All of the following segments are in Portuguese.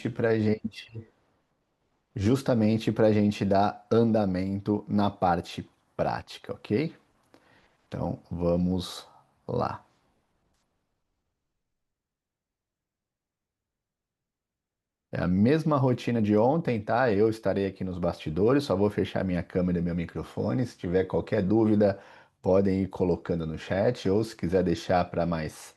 pra gente, justamente para a gente dar andamento na parte prática, ok? Então vamos lá. É a mesma rotina de ontem, tá? Eu estarei aqui nos bastidores, só vou fechar minha câmera e meu microfone. Se tiver qualquer dúvida, podem ir colocando no chat, ou se quiser deixar para mais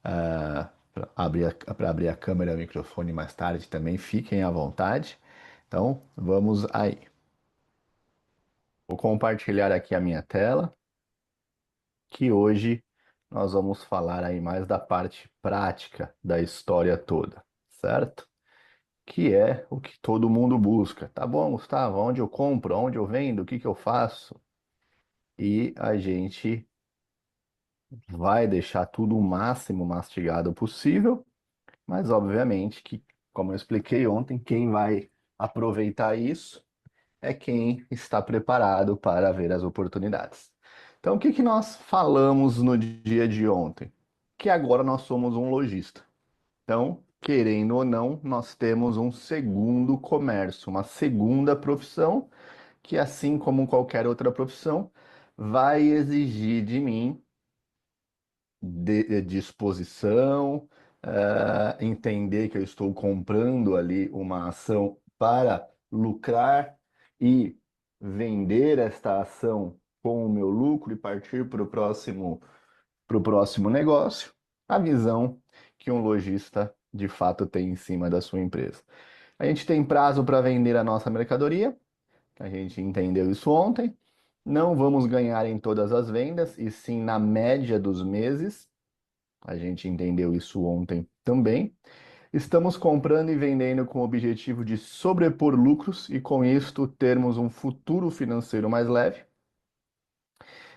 para abrir a câmera e o microfone mais tarde também, fiquem à vontade. Então, vamos aí. Vou compartilhar aqui a minha tela, que hoje nós vamos falar aí mais da parte prática da história toda, certo? Que é o que todo mundo busca. Tá bom, Gustavo, onde eu compro, onde eu vendo, o que que eu faço? E a gente vai deixar tudo o máximo mastigado possível, mas obviamente que, como eu expliquei ontem, quem vai aproveitar isso é quem está preparado para ver as oportunidades. Então, o que que nós falamos no dia de ontem? Que agora nós somos um lojista. Então, querendo ou não, nós temos um segundo comércio, uma segunda profissão, que assim como qualquer outra profissão, vai exigir de mim disposição, entender que eu estou comprando ali uma ação para lucrar e vender esta ação com o meu lucro e partir para o próximo negócio, a visão que um lojista de fato tem em cima da sua empresa. A gente tem prazo para vender a nossa mercadoria, a gente entendeu isso ontem. Não vamos ganhar em todas as vendas, e sim na média dos meses. A gente entendeu isso ontem também. Estamos comprando e vendendo com o objetivo de sobrepor lucros e, com isto, termos um futuro financeiro mais leve.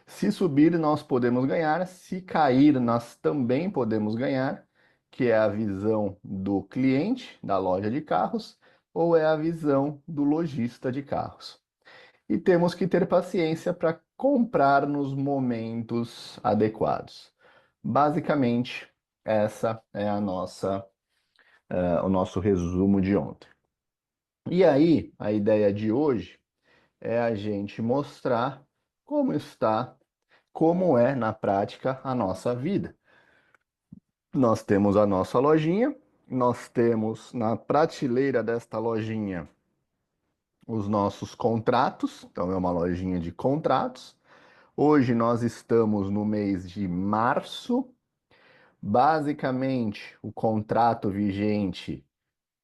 Se subir, nós podemos ganhar, se cair, nós também podemos ganhar, que é a visão do cliente da loja de carros ou é a visão do lojista de carros. E temos que ter paciência para comprar nos momentos adequados. Basicamente, essa é o nosso resumo de ontem. E aí, a ideia de hoje é a gente mostrar como está, como é na prática a nossa vida. Nós temos a nossa lojinha, nós temos na prateleira desta lojinha os nossos contratos, então é uma lojinha de contratos. Hoje nós estamos no mês de março. Basicamente, o contrato vigente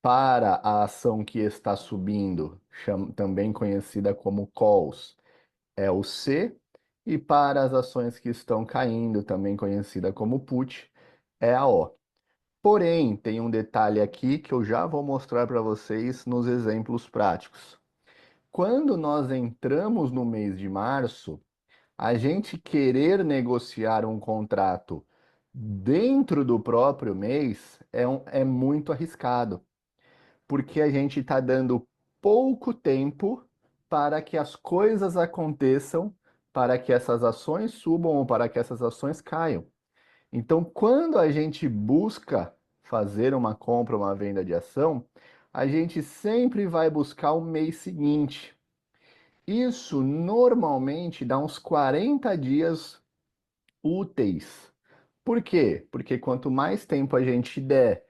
para a ação que está subindo, também conhecida como calls, é o C, e para as ações que estão caindo, também conhecida como put, é a O. Porém, tem um detalhe aqui que eu já vou mostrar para vocês nos exemplos práticos. Quando nós entramos no mês de março, a gente querer negociar um contrato dentro do próprio mês é muito arriscado, porque a gente está dando pouco tempo para que as coisas aconteçam, para que essas ações subam ou para que essas ações caiam. Então, quando a gente busca fazer uma compra, uma venda de ação, a gente sempre vai buscar o mês seguinte. Isso normalmente dá uns 40 dias úteis. Por quê? Porque quanto mais tempo a gente der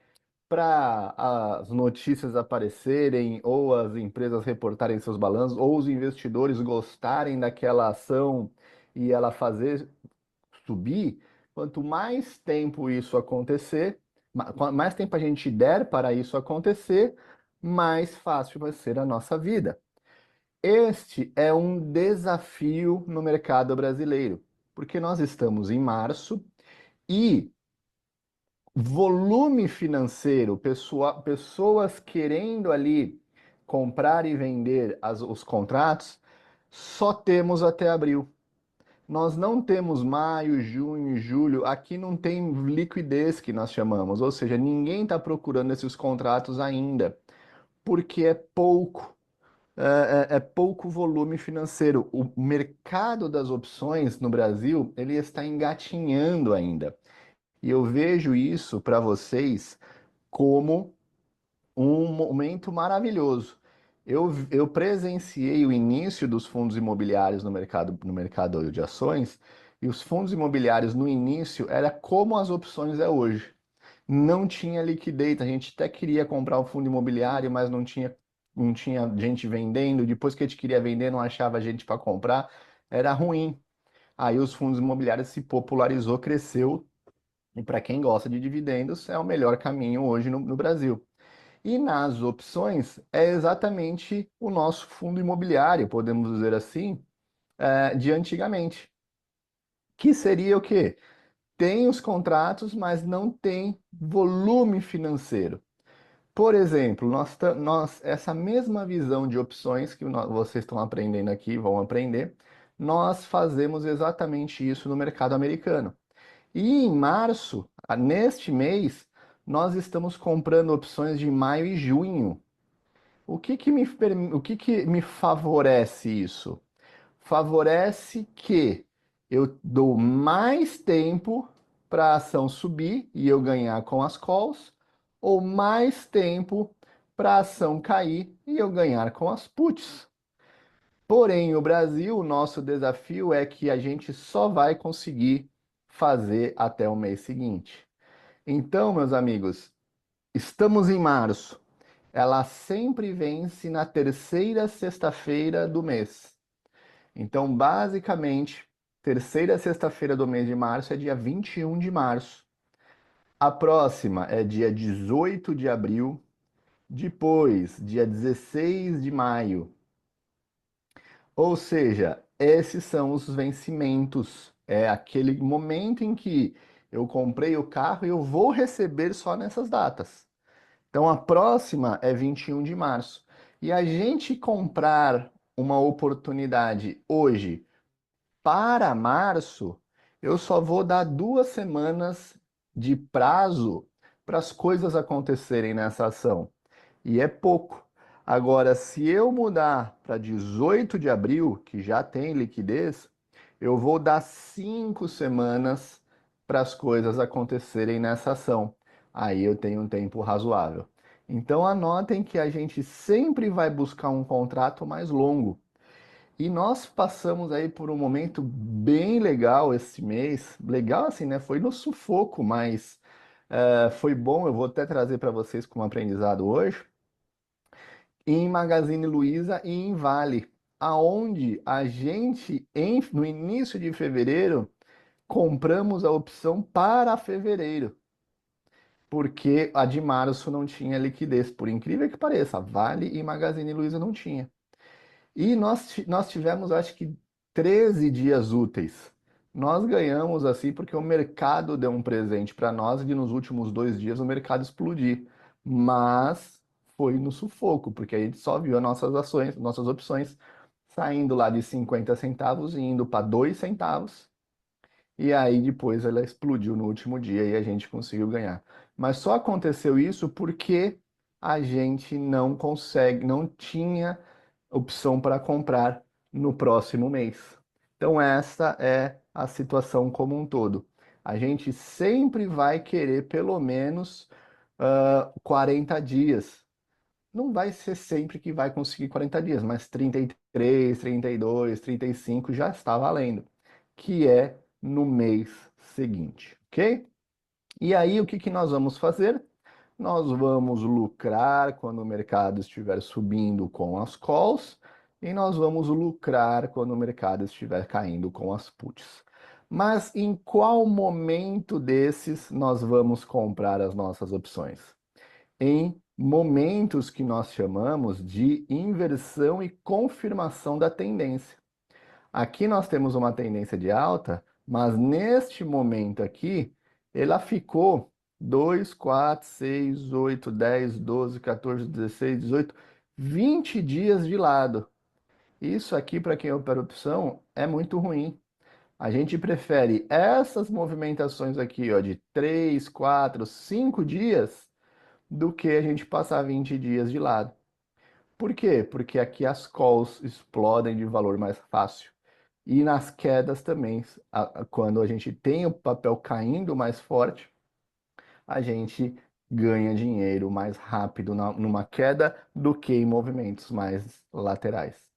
para as notícias aparecerem, ou as empresas reportarem seus balanços, ou os investidores gostarem daquela ação e ela fazer subir, quanto mais tempo isso acontecer, mais tempo a gente der para isso acontecer, mais fácil vai ser a nossa vida. Este é um desafio no mercado brasileiro, porque nós estamos em março e volume financeiro, pessoas querendo ali comprar e vender os contratos, só temos até abril. Nós não temos maio, junho, julho, aqui não tem liquidez que nós chamamos, ou seja, ninguém está procurando esses contratos ainda, porque é pouco. É pouco volume financeiro. O mercado das opções no Brasil, ele está engatinhando ainda. E eu vejo isso para vocês como momento maravilhoso. Eu presenciei o início dos fundos imobiliários no mercado de ações, e os fundos imobiliários no início era como as opções é hoje. Não tinha liquidez, a gente até queria comprar o fundo imobiliário, mas não tinha gente vendendo. Depois que a gente queria vender, não achava gente para comprar, era ruim. Aí os fundos imobiliários se popularizou, cresceu, e para quem gosta de dividendos, é o melhor caminho hoje no Brasil. E nas opções é exatamente o nosso fundo imobiliário, podemos dizer assim, de antigamente. Que seria o quê? Tem os contratos, mas não tem volume financeiro. Por exemplo, essa mesma visão de opções que vocês estão aprendendo aqui, vão aprender, nós fazemos exatamente isso no mercado americano. E em março, neste mês, nós estamos comprando opções de maio e junho. O que que me favorece isso? Favorece que eu dou mais tempo para a ação subir e eu ganhar com as calls, ou mais tempo para a ação cair e eu ganhar com as puts. Porém, o Brasil, o nosso desafio é que a gente só vai conseguir fazer até o mês seguinte. Então, meus amigos, estamos em março. Ela sempre vence na terceira sexta-feira do mês. Então, basicamente, terceira sexta-feira do mês de março é dia 21 de março. A próxima é dia 18 de abril. Depois, dia 16 de maio. Ou seja, esses são os vencimentos. É aquele momento em que eu comprei o carro e eu vou receber só nessas datas. Então a próxima é 21 de março. E a gente comprar uma oportunidade hoje para março, eu só vou dar 2 semanas de prazo para as coisas acontecerem nessa ação. E é pouco. Agora, se eu mudar para 18 de abril, que já tem liquidez, eu vou dar 5 semanas para as coisas acontecerem nessa ação. Aí eu tenho um tempo razoável. Então anotem que a gente sempre vai buscar um contrato mais longo. E nós passamos aí por um momento bem legal esse mês. Legal assim, né? Foi no sufoco, mas foi bom. Eu vou até trazer para vocês como aprendizado hoje em Magazine Luiza e em Vale, aonde a gente, no início de fevereiro, compramos a opção para fevereiro, porque a de março não tinha liquidez, por incrível que pareça, Vale e Magazine Luiza não tinha. E nós tivemos, acho que, 13 dias úteis. Nós ganhamos assim porque o mercado deu um presente para nós e nos últimos 2 dias o mercado explodir. Mas foi no sufoco, porque a gente só viu as nossas ações, nossas opções saindo lá de 50 centavos e indo para 2 centavos. E aí depois ela explodiu no último dia e a gente conseguiu ganhar. Mas só aconteceu isso porque a gente não consegue, não tinha opção para comprar no próximo mês. Então essa é a situação como um todo. A gente sempre vai querer pelo menos 40 dias. Não vai ser sempre que vai conseguir 40 dias, mas 33, 32, 35 já está valendo, que é no mês seguinte, ok? E aí, o que que nós vamos fazer? Nós vamos lucrar quando o mercado estiver subindo com as calls e nós vamos lucrar quando o mercado estiver caindo com as puts. Mas em qual momento desses nós vamos comprar as nossas opções? Em momentos que nós chamamos de inversão e confirmação da tendência. Aqui nós temos uma tendência de alta, mas neste momento aqui, ela ficou 2, 4, 6, 8, 10, 12, 14, 16, 18, 20 dias de lado. Isso aqui, para quem opera opção, é muito ruim. A gente prefere essas movimentações aqui, ó, de 3, 4, 5 dias do que a gente passar 20 dias de lado. Por quê? Porque aqui as calls explodem de valor mais fácil. E nas quedas também, quando a gente tem o papel caindo mais forte, a gente ganha dinheiro mais rápido numa queda do que em movimentos mais laterais.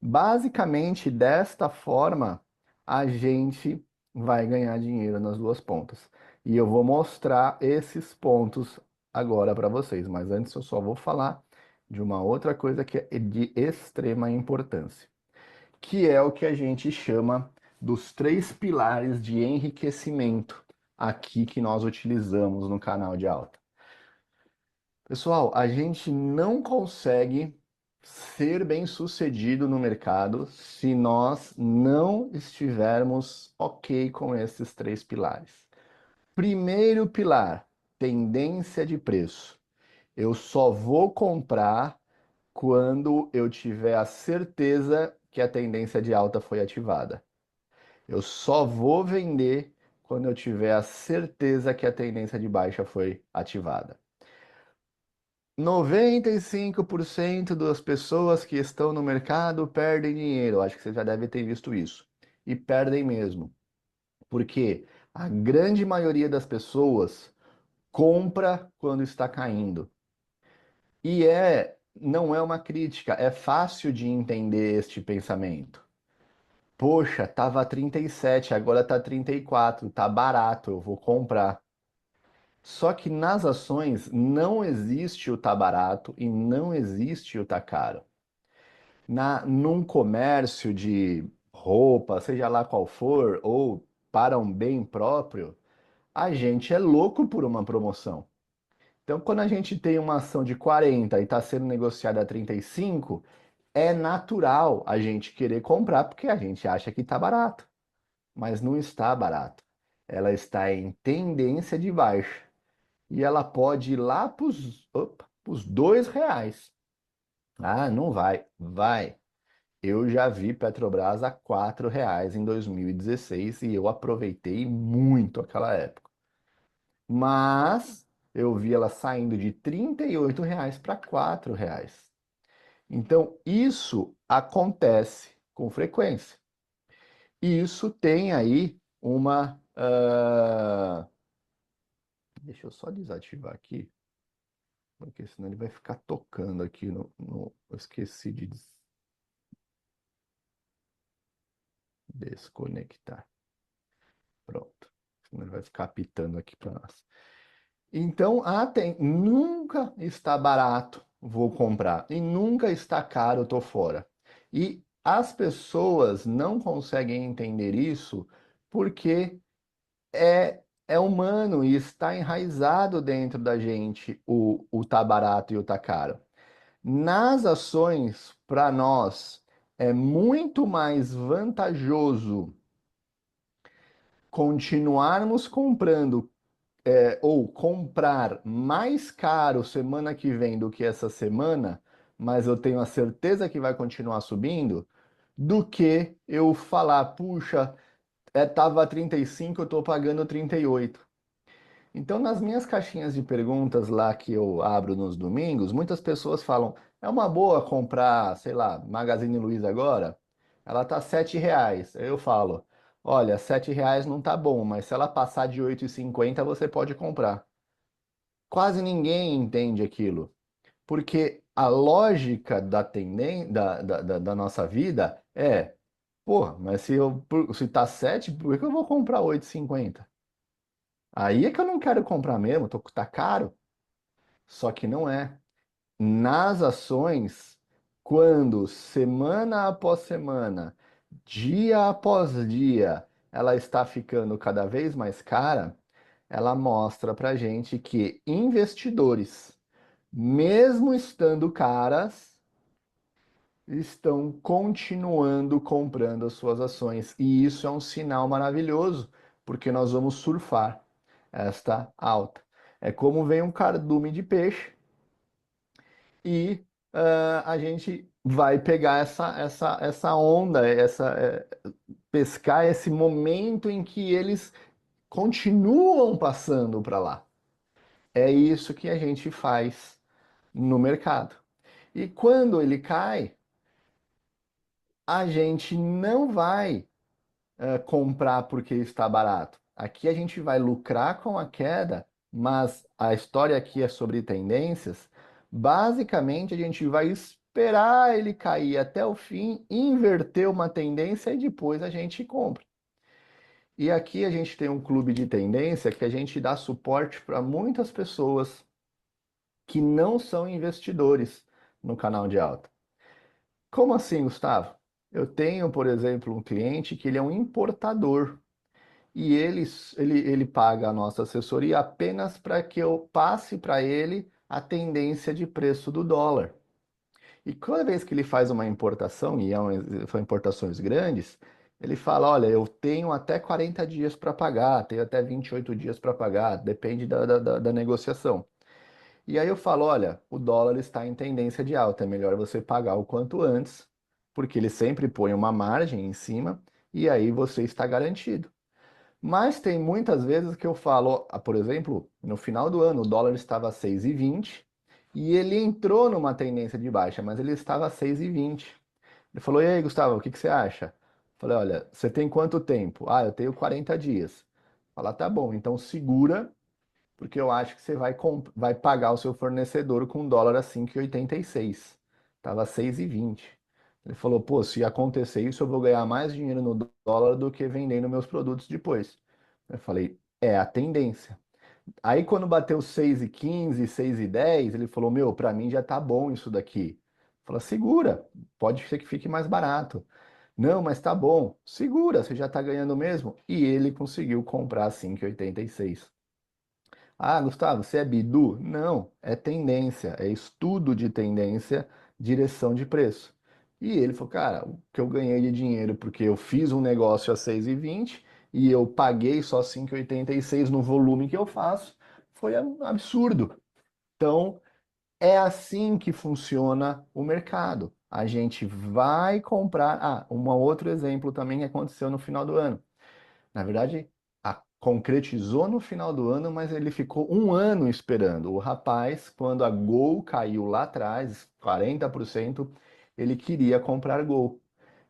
Basicamente, desta forma, a gente vai ganhar dinheiro nas duas pontas. E eu vou mostrar esses pontos agora para vocês, mas antes eu só vou falar de uma outra coisa que é de extrema importância, que é o que a gente chama dos três pilares de enriquecimento aqui que nós utilizamos no canal de alta. Pessoal, a gente não consegue ser bem-sucedido no mercado se nós não estivermos ok com esses três pilares. Primeiro pilar, tendência de preço. Eu só vou comprar quando eu tiver a certeza que a tendência de alta foi ativada. Eu só vou vender quando eu tiver a certeza que a tendência de baixa foi ativada. 95% das pessoas que estão no mercado perdem dinheiro. Acho que você já deve ter visto isso. E perdem mesmo. Porque a grande maioria das pessoas compra quando está caindo. E não é uma crítica, é fácil de entender este pensamento. Poxa, tava 37, agora tá 34, tá barato, eu vou comprar. Só que nas ações não existe o tá barato e não existe o tá caro. Num comércio de roupa, seja lá qual for, ou para um bem próprio, a gente é louco por uma promoção. Então, quando a gente tem uma ação de 40 e está sendo negociada a 35, é natural a gente querer comprar porque a gente acha que está barato, mas não está barato. Ela está em tendência de baixa e ela pode ir lá para os R$ 2. Ah, não vai. Vai. Eu já vi Petrobras a R$ 4 em 2016 e eu aproveitei muito aquela época. Mas eu vi ela saindo de R$ 38 para R$ 4. Então, isso acontece com frequência. E isso tem aí uma. Deixa eu só desativar aqui, porque senão ele vai ficar tocando aqui Eu esqueci de desconectar. Pronto. Senão ele vai ficar apitando aqui para nós. Então, nunca está barato, vou comprar. E nunca está caro, tô fora. E as pessoas não conseguem entender isso porque é humano e está enraizado dentro da gente o tá barato e o tá caro. Nas ações, para nós, é muito mais vantajoso continuarmos comprando ou comprar mais caro semana que vem do que essa semana, mas eu tenho a certeza que vai continuar subindo, do que eu falar, puxa, tava 35, eu estou pagando 38. Então, nas minhas caixinhas de perguntas lá que eu abro nos domingos, muitas pessoas falam: é uma boa comprar, sei lá, Magazine Luiza agora? Ela tá R$ 7. Aí eu falo: olha, R$ 7 não tá bom, mas se ela passar de 8,50 você pode comprar. Quase ninguém entende aquilo, porque a lógica da nossa vida é: pô, mas se tá 7, por que eu vou comprar 8,50? Aí é que eu não quero comprar mesmo, tá caro. Só que não é. Nas ações, quando semana após semana, dia após dia, ela está ficando cada vez mais cara, ela mostra pra gente que investidores, mesmo estando caras, estão continuando comprando as suas ações. E isso é um sinal maravilhoso, porque nós vamos surfar esta alta. É como vem um cardume de peixe e a gente vai pegar essa onda, pescar esse momento em que eles continuam passando para lá. É isso que a gente faz no mercado. E quando ele cai, a gente não vai comprar porque está barato. Aqui a gente vai lucrar com a queda mas a história aqui é sobre tendências. Basicamente, a gente vai esperar ele cair até o fim, inverter uma tendência e depois a gente compra. E aqui a gente tem um clube de tendência que a gente dá suporte para muitas pessoas que não são investidores no canal de alta. Como assim, Gustavo? Eu tenho, por exemplo, um cliente que ele é um importador e ele paga a nossa assessoria apenas para que eu passe para ele a tendência de preço do dólar. E toda vez que ele faz uma importação, e são importações grandes, ele fala: olha, eu tenho até 40 dias para pagar, tenho até 28 dias para pagar, depende da negociação. E aí eu falo: olha, o dólar está em tendência de alta, é melhor você pagar o quanto antes, porque ele sempre põe uma margem em cima, e aí você está garantido. Mas tem muitas vezes que eu falo, por exemplo, no final do ano o dólar estava a 6,20 e ele entrou numa tendência de baixa, mas ele estava a 6,20. Ele falou: e aí, Gustavo, o que você acha? Eu falei: olha, você tem quanto tempo? Ah, eu tenho 40 dias. Fala: tá bom, então segura, porque eu acho que você vai pagar o seu fornecedor com um dólar a 5,86. Estava 6,20. Ele falou: pô, se acontecer isso, eu vou ganhar mais dinheiro no dólar do que vendendo meus produtos depois. Eu falei: é a tendência. Aí quando bateu 6,15, 6,10, ele falou: meu, para mim já tá bom isso daqui. Fala: segura, pode ser que fique mais barato. Não, mas tá bom, segura, você já tá ganhando mesmo. E ele conseguiu comprar 5,86. Ah, Gustavo, você é Bidu? Não, é tendência, é estudo de tendência, direção de preço. E ele falou: cara, o que eu ganhei de dinheiro porque eu fiz um negócio a 6,20 e eu paguei só 5,86 no volume que eu faço, foi absurdo. Então, é assim que funciona o mercado. A gente vai comprar. Ah, um outro exemplo também que aconteceu no final do ano. Na verdade, concretizou no final do ano, mas ele ficou um ano esperando. O rapaz, quando a Gol caiu lá atrás, 40%, ele queria comprar Gol.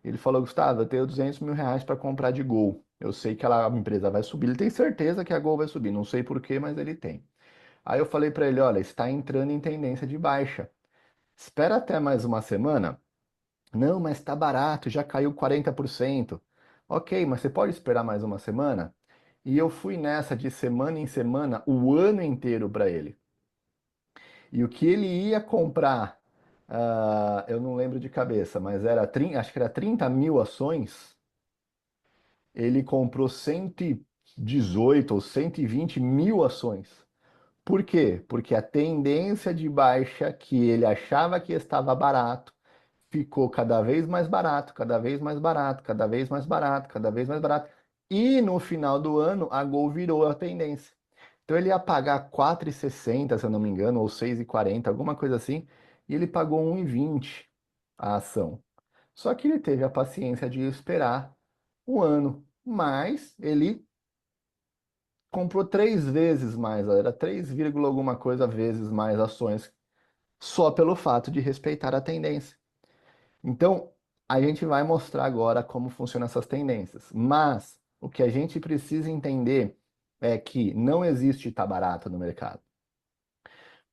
Ele falou: Gustavo, eu tenho 200 mil reais para comprar de Gol. Eu sei que a empresa vai subir. Ele tem certeza que a Gol vai subir. Não sei por quê, mas ele tem. Aí eu falei para ele: olha, está entrando em tendência de baixa. Espera até mais uma semana. Não, mas está barato, já caiu 40%. Ok, mas você pode esperar mais uma semana? E eu fui nessa de semana em semana, o ano inteiro para ele. E o que ele ia comprar, eu não lembro de cabeça, mas era 30, acho que era 30 mil ações. Ele comprou 118 ou 120 mil ações. Por quê? Porque a tendência de baixa que ele achava que estava barato ficou cada vez mais barato, cada vez mais barato, cada vez mais barato, cada vez mais barato. E no final do ano, a Gol virou a tendência. Então ele ia pagar 4,60, se eu não me engano, ou 6,40, alguma coisa assim, e ele pagou 1,20 a ação. Só que ele teve a paciência de esperar um ano, mas ele comprou 3 vezes mais, era 3, alguma coisa vezes mais ações, só pelo fato de respeitar a tendência. Então, a gente vai mostrar agora como funcionam essas tendências. Mas o que a gente precisa entender é que não existe estar barato no mercado.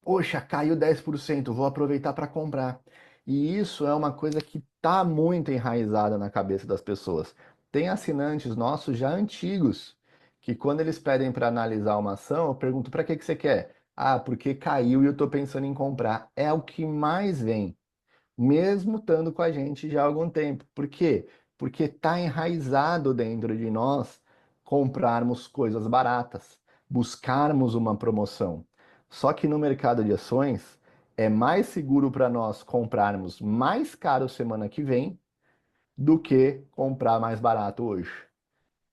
Poxa, caiu 10%, vou aproveitar para comprar. E isso é uma coisa que está muito enraizada na cabeça das pessoas. Tem assinantes nossos já antigos que quando eles pedem para analisar uma ação, eu pergunto: para que você quer? Ah, porque caiu e eu estou pensando em comprar. É o que mais vem, mesmo estando com a gente já há algum tempo. Por quê? Porque está enraizado dentro de nós comprarmos coisas baratas, buscarmos uma promoção. Só que no mercado de ações é mais seguro para nós comprarmos mais caro semana que vem do que comprar mais barato hoje.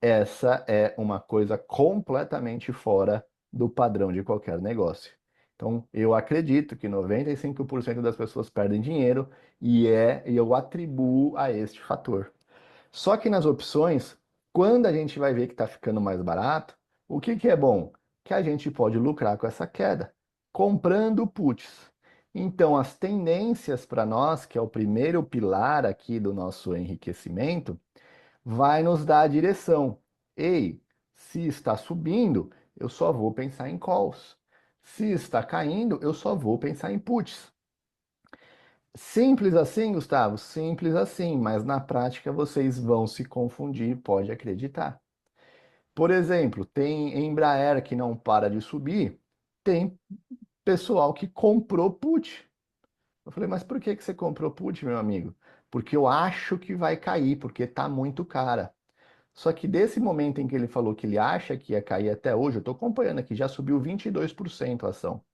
Essa é uma coisa completamente fora do padrão de qualquer negócio. Então, eu acredito que 95% das pessoas perdem dinheiro e eu atribuo a este fator. Só que nas opções, quando a gente vai ver que está ficando mais barato, o que é bom? Que a gente pode lucrar com essa queda, comprando puts. Então, as tendências para nós, que é o primeiro pilar aqui do nosso enriquecimento, vai nos dar a direção. Ei, se está subindo, eu só vou pensar em calls. Se está caindo, eu só vou pensar em puts. Simples assim, Gustavo? Simples assim, mas na prática vocês vão se confundir, pode acreditar. Por exemplo, tem Embraer que não para de subir, tem pessoal que comprou put. Eu falei, mas por que que você comprou put, meu amigo? Porque eu acho que vai cair, porque está muito cara. Só que desse momento em que ele falou que ele acha que ia cair até hoje, eu estou acompanhando aqui, já subiu 22% a ação.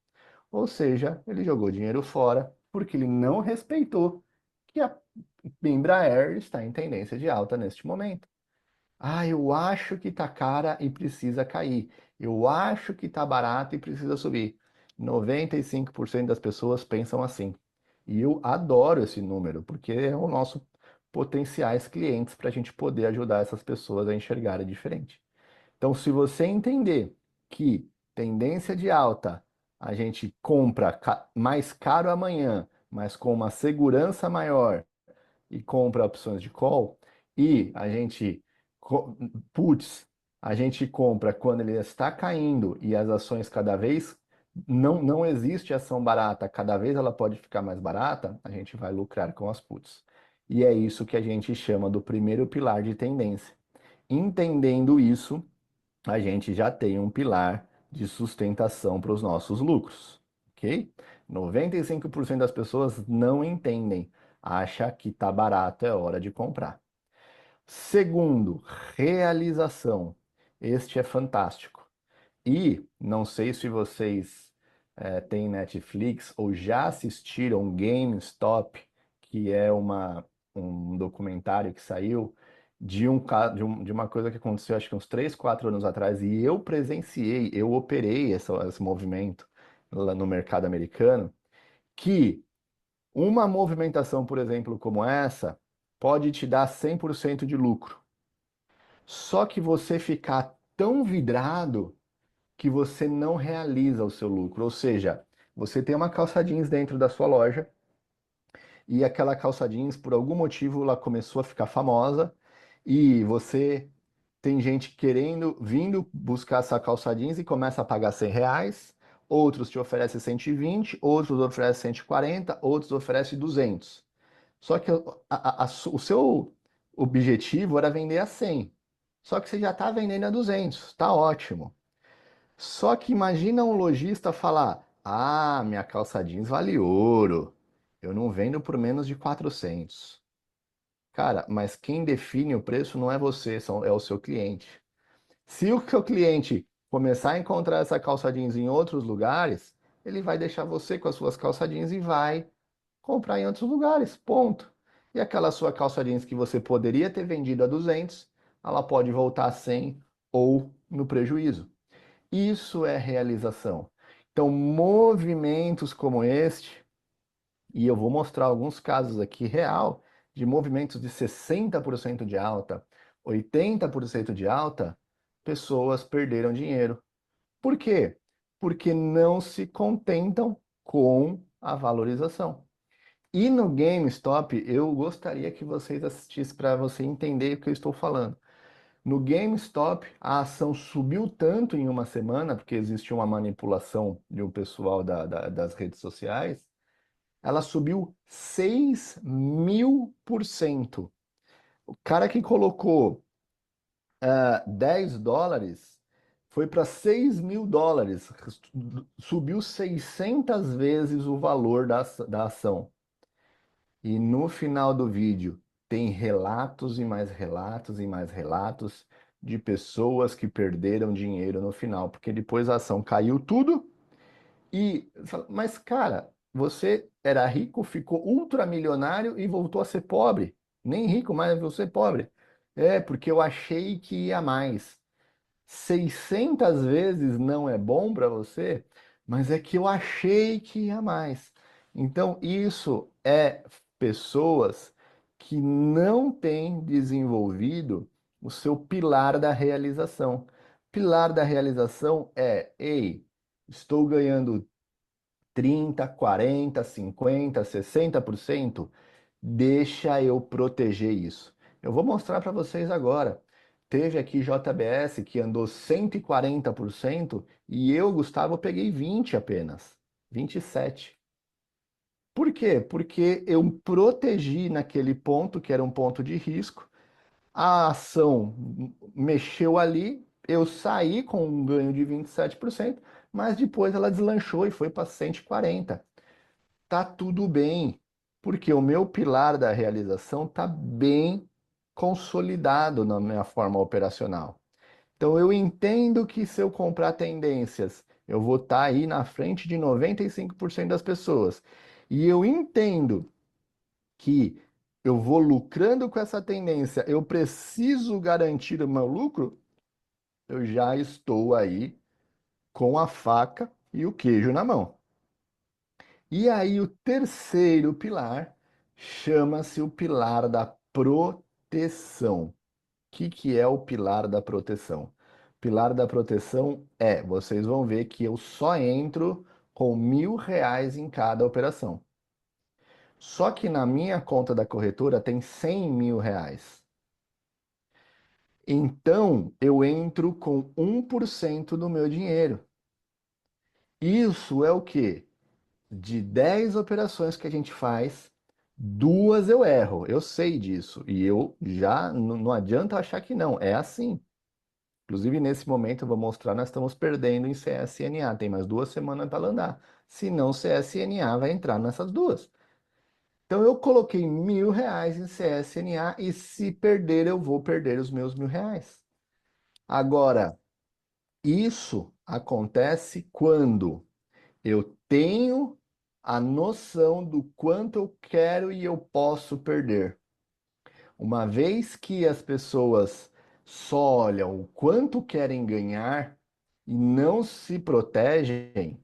Ou seja, ele jogou dinheiro fora porque ele não respeitou que a Embraer está em tendência de alta neste momento. Ah, eu acho que está cara e precisa cair. Eu acho que está barato e precisa subir. 95% das pessoas pensam assim. E eu adoro esse número, porque é o nosso potenciais clientes para a gente poder ajudar essas pessoas a enxergarem diferente. Então, se você entender que tendência de alta, a gente compra mais caro amanhã, mas com uma segurança maior e compra opções de call, e a gente, puts, a gente compra quando ele está caindo e as ações cada vez não existe ação barata, cada vez ela pode ficar mais barata, a gente vai lucrar com as puts. E é isso que a gente chama do primeiro pilar de tendência. Entendendo isso, a gente já tem um pilar de sustentação para os nossos lucros, ok? 95% das pessoas não entendem, acha que tá barato, é hora de comprar. Segundo, realização. Este é fantástico. E não sei se vocês têm Netflix ou já assistiram GameStop, que é um documentário que saiu de uma coisa que aconteceu acho que uns 3, 4 anos atrás, e eu presenciei, eu operei esse movimento lá no mercado americano, que uma movimentação, por exemplo, como essa, pode te dar 100% de lucro. Só que você ficar tão vidrado que você não realiza o seu lucro. Ou seja, você tem uma calça jeans dentro da sua loja e aquela calça jeans, por algum motivo, ela começou a ficar famosa e você tem gente querendo, vindo buscar essa calça jeans e começa a pagar R$ 100. Outros te oferecem 120, outros oferecem 140, outros oferecem 200. Só que o seu objetivo era vender a 100. Só que você já está vendendo a 200. Está ótimo. Só que imagina um lojista falar: Ah, minha calça jeans vale ouro. Eu não vendo por menos de 400. Cara, mas quem define o preço não é você, é o seu cliente. Se o seu cliente começar a encontrar essa calça jeans em outros lugares, ele vai deixar você com as suas calça jeans e vai comprar em outros lugares. Ponto. E aquela sua calça jeans que você poderia ter vendido a 200, ela pode voltar a 100 ou no prejuízo. Isso é realização. Então, movimentos como este, e eu vou mostrar alguns casos aqui real, de movimentos de 60% de alta, 80% de alta, pessoas perderam dinheiro. Por quê? Porque não se contentam com a valorização. E no GameStop, eu gostaria que vocês assistissem para você entender o que eu estou falando. No GameStop, a ação subiu tanto em uma semana, porque existe uma manipulação de um pessoal das redes sociais, ela subiu 6.000%. O cara que colocou $10 foi para US$ 6.000, subiu 600 vezes o valor da ação. E no final do vídeo tem relatos e mais relatos e mais relatos de pessoas que perderam dinheiro no final, porque depois a ação caiu tudo e mas cara, você era rico, ficou ultramilionário e voltou a ser pobre. Nem rico, mas você pobre. É, porque eu achei que ia mais. 600 vezes não é bom para você, mas é que eu achei que ia mais. Então, isso é pessoas que não têm desenvolvido o seu pilar da realização. Pilar da realização é: ei, estou ganhando 30, 40, 50, 60%, deixa eu proteger isso. Eu vou mostrar para vocês agora. Teve aqui JBS que andou 140% e eu, Gustavo, peguei 20 apenas, 27. Por quê? Porque eu protegi naquele ponto, que era um ponto de risco, a ação mexeu ali, eu saí com um ganho de 27%, mas depois ela deslanchou e foi para 140. Tá tudo bem, porque o meu pilar da realização tá bem consolidado na minha forma operacional. Então eu entendo que se eu comprar tendências, eu vou estar aí na frente de 95% das pessoas. E eu entendo que eu vou lucrando com essa tendência, eu preciso garantir o meu lucro, eu já estou aí com a faca e o queijo na mão. E aí o terceiro pilar chama-se o pilar da proteção. O que é o pilar da proteção? Pilar da proteção é, vocês vão ver que eu só entro com R$ 1.000 em cada operação. Só que na minha conta da corretora tem R$ 100.000. Então eu entro com 1% do meu dinheiro. Isso é o quê? De 10 operações que a gente faz, duas eu erro. Eu sei disso. E eu já não adianta achar que não. É assim. Inclusive, nesse momento, eu vou mostrar, nós estamos perdendo em CSNA. Tem mais 2 semanas para andar. Se não, CSNA vai entrar nessas duas. Então, eu coloquei R$ 1.000 em CSNA e se perder, eu vou perder os meus R$ 1.000. Agora, isso acontece quando eu tenho a noção do quanto eu quero e eu posso perder. Uma vez que as pessoas só olham o quanto querem ganhar e não se protegem,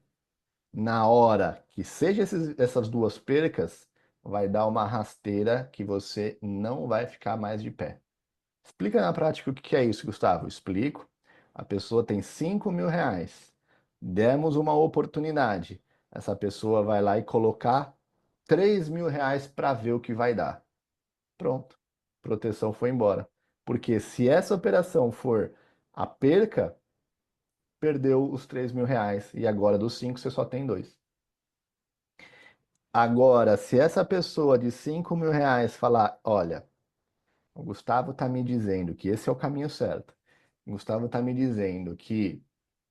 na hora que seja essas duas percas, vai dar uma rasteira que você não vai ficar mais de pé. Explica na prática o que é isso, Gustavo. Explico. A pessoa tem R$ 5.000. Demos uma oportunidade. Essa pessoa vai lá e colocar R$ 3.000 para ver o que vai dar. Pronto. Proteção foi embora. Porque se essa operação for a perca, perdeu os R$ 3.000. E agora dos 5 você só tem dois. Agora, se essa pessoa de R$ 5.000 falar, olha, o Gustavo está me dizendo que esse é o caminho certo. O Gustavo está me dizendo que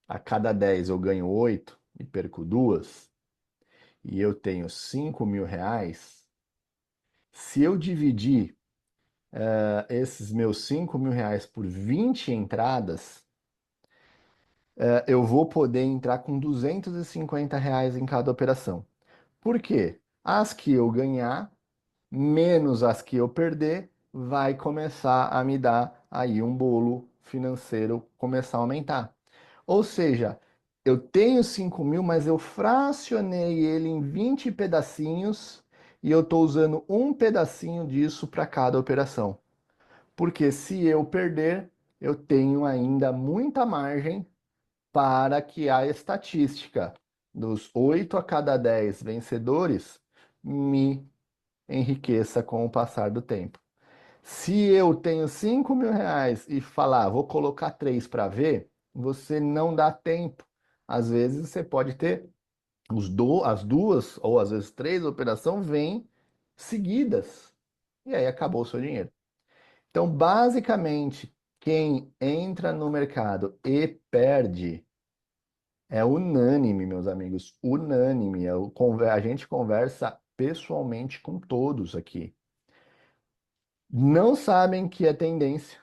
a cada 10 eu ganho 8 e perco duas, e eu tenho R$ 5.000. Se eu dividir esses meus R$ 5.000 por 20 entradas, eu vou poder entrar com R$ 250 em cada operação. Por quê? As que eu ganhar menos as que eu perder, vai começar a me dar aí um bolo financeiro começar a aumentar. Ou seja, eu tenho 5.000, mas eu fracionei ele em 20 pedacinhos e eu estou usando um pedacinho disso para cada operação. Porque se eu perder, eu tenho ainda muita margem para que a estatística dos 8 a cada 10 vencedores me enriqueça com o passar do tempo. Se eu tenho R$ 5.000 e falar, vou colocar três para ver, você não dá tempo. Às vezes você pode ter as duas ou às vezes três operações vêm seguidas e aí acabou o seu dinheiro. Então, basicamente, quem entra no mercado e perde é unânime, meus amigos, unânime. A gente conversa pessoalmente com todos aqui. Não sabem que é tendência,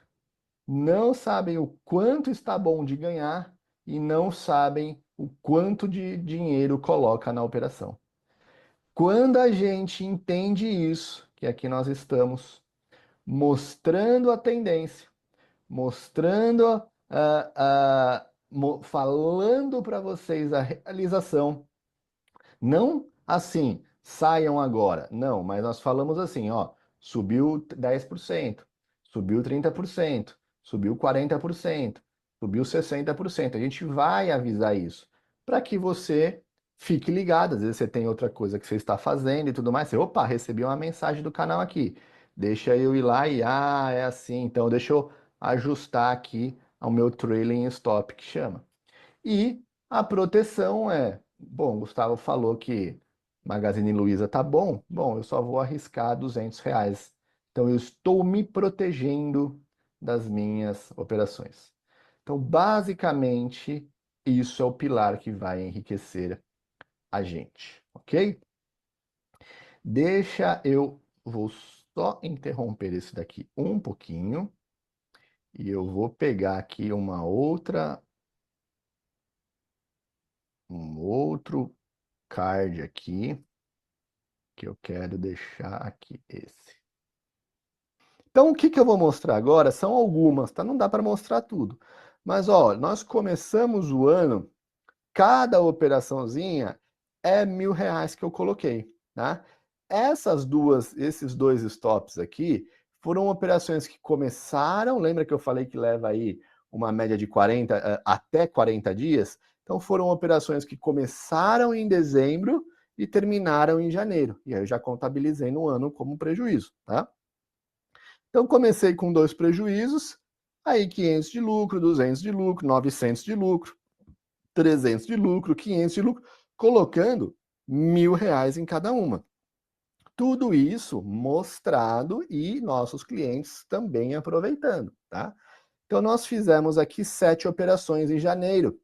não sabem o quanto está bom de ganhar e não sabem o quanto de dinheiro coloca na operação. Quando a gente entende isso, que aqui nós estamos mostrando a tendência, mostrando, falando para vocês a realização. Não assim, saiam agora. Não, mas nós falamos assim, ó, subiu 10%, subiu 30%, subiu 40%, subiu 60%. A gente vai avisar isso para que você fique ligado. Às vezes você tem outra coisa que você está fazendo e tudo mais. Você, opa, recebi uma mensagem do canal aqui. Deixa eu ir lá e, é assim, então deixa eu ajustar aqui ao meu trailing stop, que chama. E a proteção é, bom, Gustavo falou que Magazine Luiza tá bom, eu só vou arriscar R$ 200. Então eu estou me protegendo das minhas operações. Então, basicamente, isso é o pilar que vai enriquecer a gente, ok? Vou só interromper esse daqui um pouquinho e eu vou pegar aqui um outro card aqui que eu quero deixar aqui esse. Então, o que eu vou mostrar agora são algumas, tá? Não dá para mostrar tudo. Mas, ó, nós começamos o ano, cada operaçãozinha é R$ 1.000 que eu coloquei, tá? Esses dois stops aqui foram operações que começaram, lembra que eu falei que leva aí uma média de 40 até 40 dias? Então foram operações que começaram em dezembro e terminaram em janeiro. E aí eu já contabilizei no ano como prejuízo, tá? Então comecei com 2 prejuízos, aí 500 de lucro, 200 de lucro, 900 de lucro, 300 de lucro, 500 de lucro, colocando R$ 1.000 em cada uma. Tudo isso mostrado e nossos clientes também aproveitando, tá? Então nós fizemos aqui 7 operações em janeiro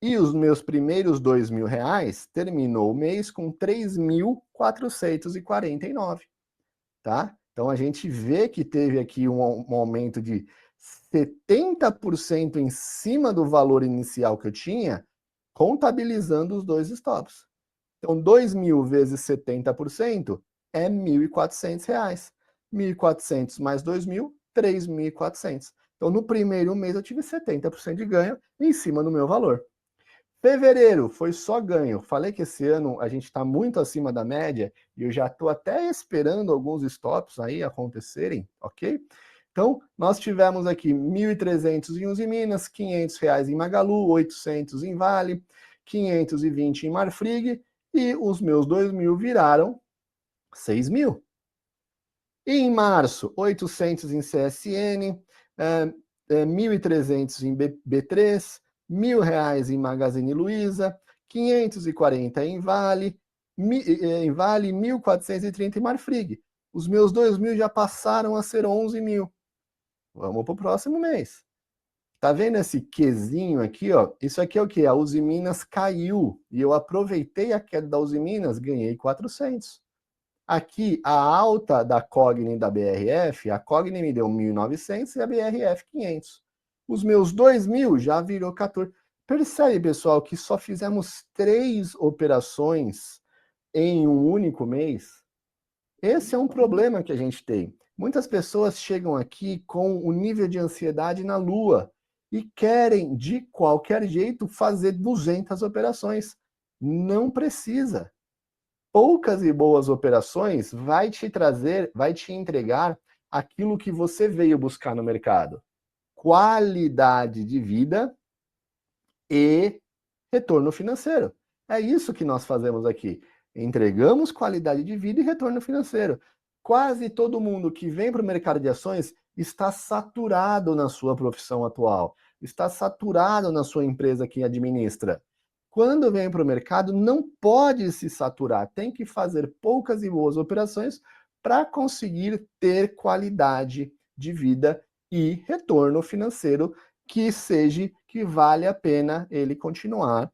e os meus primeiros R$ 2.000 terminou o mês com 3.449, tá? Então a gente vê que teve aqui um aumento de 70% em cima do valor inicial que eu tinha, contabilizando os dois stops. Então, 2.000 vezes 70% é R$ 1.400. 1.400 mais 2.000, 3.400. Então, no primeiro mês eu tive 70% de ganho em cima do meu valor. Fevereiro foi só ganho. Falei que esse ano a gente está muito acima da média e eu já estou até esperando alguns stops aí acontecerem, ok? Então, nós tivemos aqui 1.300 em Uzi Minas, R$ 500 em Magalu, 800 em Vale, 520 em Marfrig e os meus 2.000 viraram 6.000. E em março, 800 em CSN, 1.300 em B3, R$ 1.000 em Magazine Luiza, 540 em Vale, 1.430 em Marfrig. Os meus 2.000 já passaram a ser 11.000. Vamos para o próximo mês. Tá vendo esse Qzinho aqui, ó? Isso aqui é o quê? A Uzi Minas caiu e eu aproveitei a queda da Uzi Minas, ganhei 400. Aqui, a alta da Cogni e da BRF, a Cogni me deu 1.900 e a BRF 500. Os meus 2.000 já virou 14. Percebe, pessoal, que só fizemos 3 operações em um único mês? Esse é um problema que a gente tem. Muitas pessoas chegam aqui com o nível de ansiedade na lua e querem, de qualquer jeito, fazer 200 operações. Não precisa. Poucas e boas operações vai te trazer, vai te entregar aquilo que você veio buscar no mercado. Qualidade de vida e retorno financeiro. É isso que nós fazemos aqui. Entregamos qualidade de vida e retorno financeiro. Quase todo mundo que vem para o mercado de ações está saturado na sua profissão atual, está saturado na sua empresa que administra. Quando vem para o mercado, não pode se saturar, tem que fazer poucas e boas operações para conseguir ter qualidade de vida e retorno financeiro que seja, que vale a pena ele continuar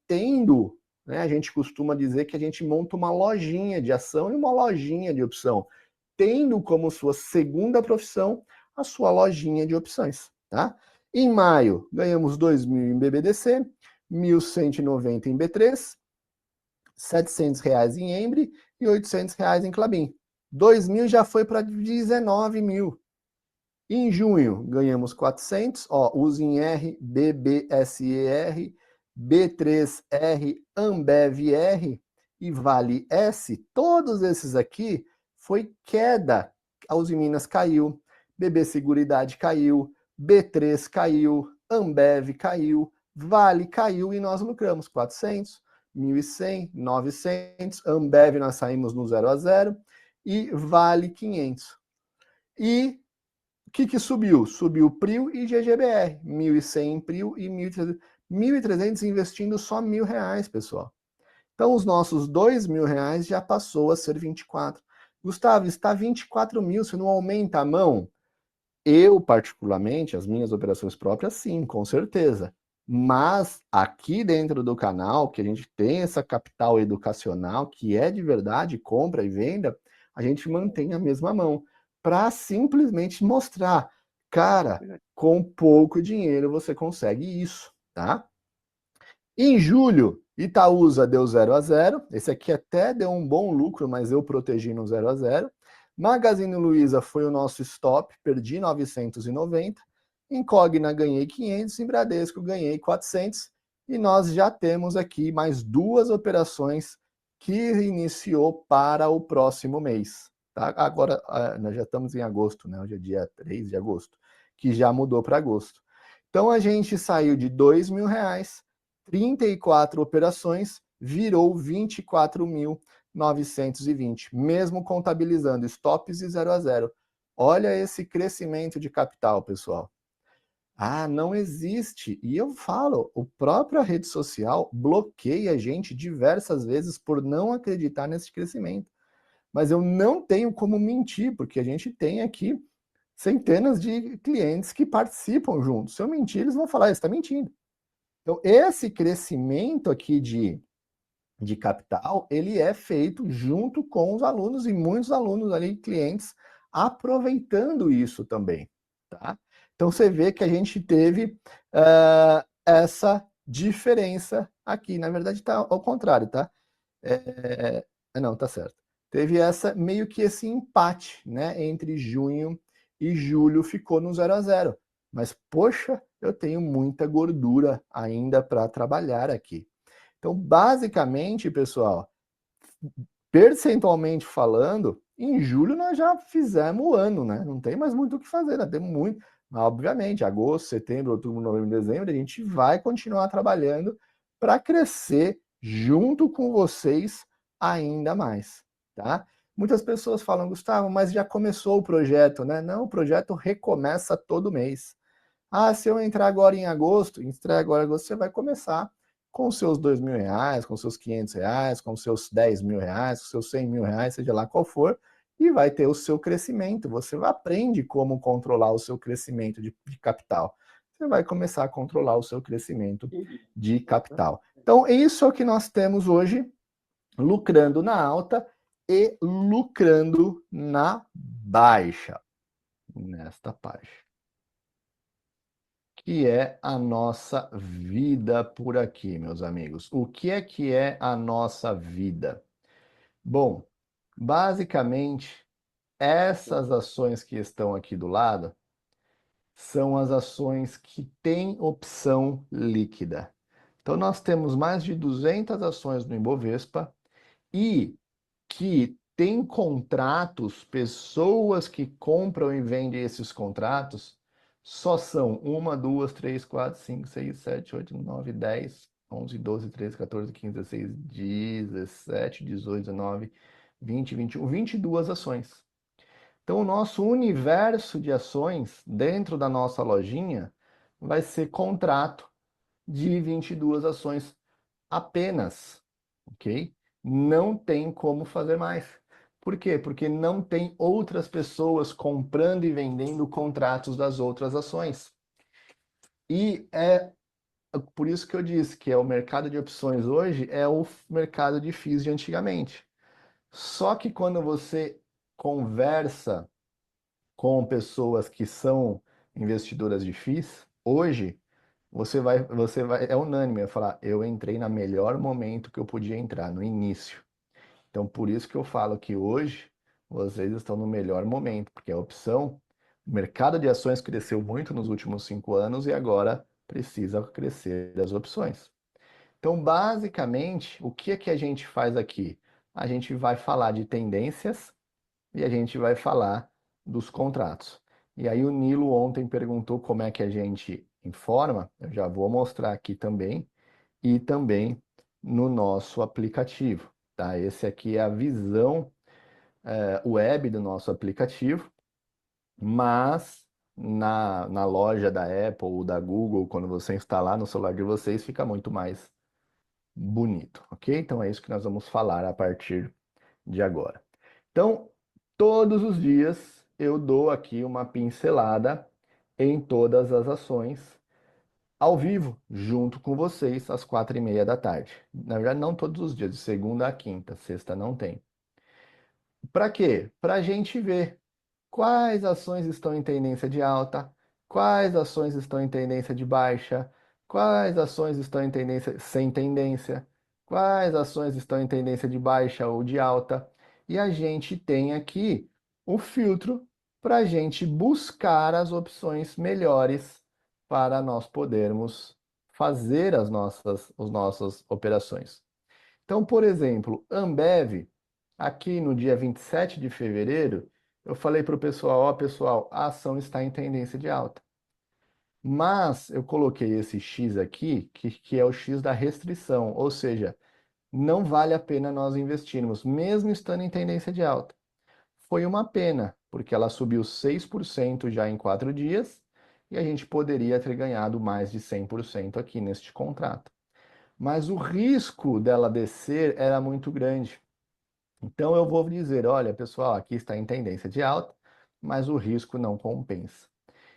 tendo, né, a gente costuma dizer que a gente monta uma lojinha de ação e uma lojinha de opção, tendo como sua segunda profissão a sua lojinha de opções, tá? Em maio, ganhamos 2.000 em BBDC, 1.190 em B3, R$ 700 em Embry e R$ 800 em Klabin. 2.000 já foi para 19.000. Em junho, ganhamos 400, ó, Uzinr, BBSER, B3R, AmbevR e Vale S, todos esses aqui foi queda. A Uzi Minas caiu, BB Seguridade caiu, B3 caiu, Ambev caiu, Vale caiu e nós lucramos 400, 1.100, 900, Ambev nós saímos no 0 a 0 e Vale 500. E O que subiu? Subiu PRIO e GGBR, 1.100 PRIO e 1.300 investindo só R$ 1.000, pessoal. Então, os nossos R$ 2.000 já passou a ser 24. Gustavo, está 24 mil, você não aumenta a mão? Eu, particularmente, as minhas operações próprias, sim, com certeza. Mas aqui dentro do canal, que a gente tem essa capital educacional, que é de verdade compra e venda, a gente mantém a mesma mão, para simplesmente mostrar, cara, com pouco dinheiro você consegue isso, tá? Em julho, Itaúsa deu 0 a 0. Esse aqui até deu um bom lucro, mas eu protegi no 0 a 0. Magazine Luiza foi o nosso stop, perdi 990. Em Cogna ganhei 500, em Bradesco ganhei 400. E nós já temos aqui mais duas operações que iniciou para o próximo mês. Tá? Agora, nós já estamos em agosto, né? Hoje é dia 3 de agosto, que já mudou para agosto. Então a gente saiu de R$ 2.000, 34 operações, virou 24.920, mesmo contabilizando stops e 0 a 0. Olha esse crescimento de capital, pessoal. Ah, não existe. E eu falo, a própria rede social bloqueia a gente diversas vezes por não acreditar nesse crescimento. Mas eu não tenho como mentir, porque a gente tem aqui centenas de clientes que participam juntos. Se eu mentir, eles vão falar, você está mentindo. Então, esse crescimento aqui de capital, ele é feito junto com os alunos e muitos alunos ali, clientes, aproveitando isso também, tá? Então, você vê que a gente teve essa diferença aqui. Na verdade, está ao contrário, tá? Não, tá certo. Teve essa meio que esse empate, né, entre junho e julho, ficou no 0 a 0. Mas poxa, eu tenho muita gordura ainda para trabalhar aqui. Então, basicamente, pessoal, percentualmente falando, em julho nós já fizemos o ano, né? Não tem mais muito o que fazer, nós temos muito. Mas, obviamente, agosto, setembro, outubro, novembro, dezembro, a gente vai continuar trabalhando para crescer junto com vocês ainda mais, tá? Muitas pessoas falam, Gustavo, mas já começou o projeto, né? Não, o projeto recomeça todo mês. Ah, se eu entrar agora em agosto, estreia agora em agosto, você vai começar com os seus R$ 2.000, com os seus R$ 500, com os seus R$ 10.000, com os seus R$ 100.000, seja lá qual for, e vai ter o seu crescimento. Você aprende como controlar o seu crescimento de capital. Você vai começar a controlar o seu crescimento de capital. Então, isso é o que nós temos hoje, lucrando na alta e lucrando na baixa, nesta página, que é a nossa vida por aqui, meus amigos. O que é a nossa vida? Bom, basicamente, essas ações que estão aqui do lado são as ações que têm opção líquida. Então, nós temos mais de 200 ações no Ibovespa e que tem contratos, pessoas que compram e vendem esses contratos, só são 22 ações. Então, o nosso universo de ações dentro da nossa lojinha vai ser contrato de 22 ações apenas, ok? Não tem como fazer mais. Por quê? Porque não tem outras pessoas comprando e vendendo contratos das outras ações. E é por isso que eu disse que o mercado de opções hoje é o mercado de FIIs de antigamente. Só que quando você conversa com pessoas que são investidoras de FIIs, hoje é unânime, vai falar, eu entrei no melhor momento que eu podia entrar, no início. Então, por isso que eu falo que hoje vocês estão no melhor momento, porque a opção, o mercado de ações cresceu muito nos últimos 5 anos e agora precisa crescer as opções. Então, basicamente, o que é que a gente faz aqui? A gente vai falar de tendências e a gente vai falar dos contratos. E aí o Nilo ontem perguntou como é que a gente informa, eu já vou mostrar aqui também, e também no nosso aplicativo, tá? Esse aqui é a visão web do nosso aplicativo, mas na loja da Apple ou da Google, quando você instalar no celular de vocês, fica muito mais bonito, ok? Então é isso que nós vamos falar a partir de agora. Então, todos os dias eu dou aqui uma pincelada em todas as ações, ao vivo, junto com vocês, às 4:30 da tarde. Na verdade, não todos os dias, de segunda a quinta, sexta não tem. Para quê? Para a gente ver quais ações estão em tendência de alta, quais ações estão em tendência de baixa, quais ações estão em tendência sem tendência, quais ações estão em tendência de baixa ou de alta. E a gente tem aqui o filtro para a gente buscar as opções melhores para nós podermos fazer as nossas operações. Então, por exemplo, Ambev, aqui no dia 27 de fevereiro, eu falei para o pessoal, ó, pessoal, a ação está em tendência de alta. Mas eu coloquei esse X aqui, que é o X da restrição, ou seja, não vale a pena nós investirmos, mesmo estando em tendência de alta. Foi uma pena, porque ela subiu 6% já em 4 dias, e a gente poderia ter ganhado mais de 100% aqui neste contrato. Mas o risco dela descer era muito grande. Então eu vou dizer, olha, pessoal, aqui está em tendência de alta, mas o risco não compensa.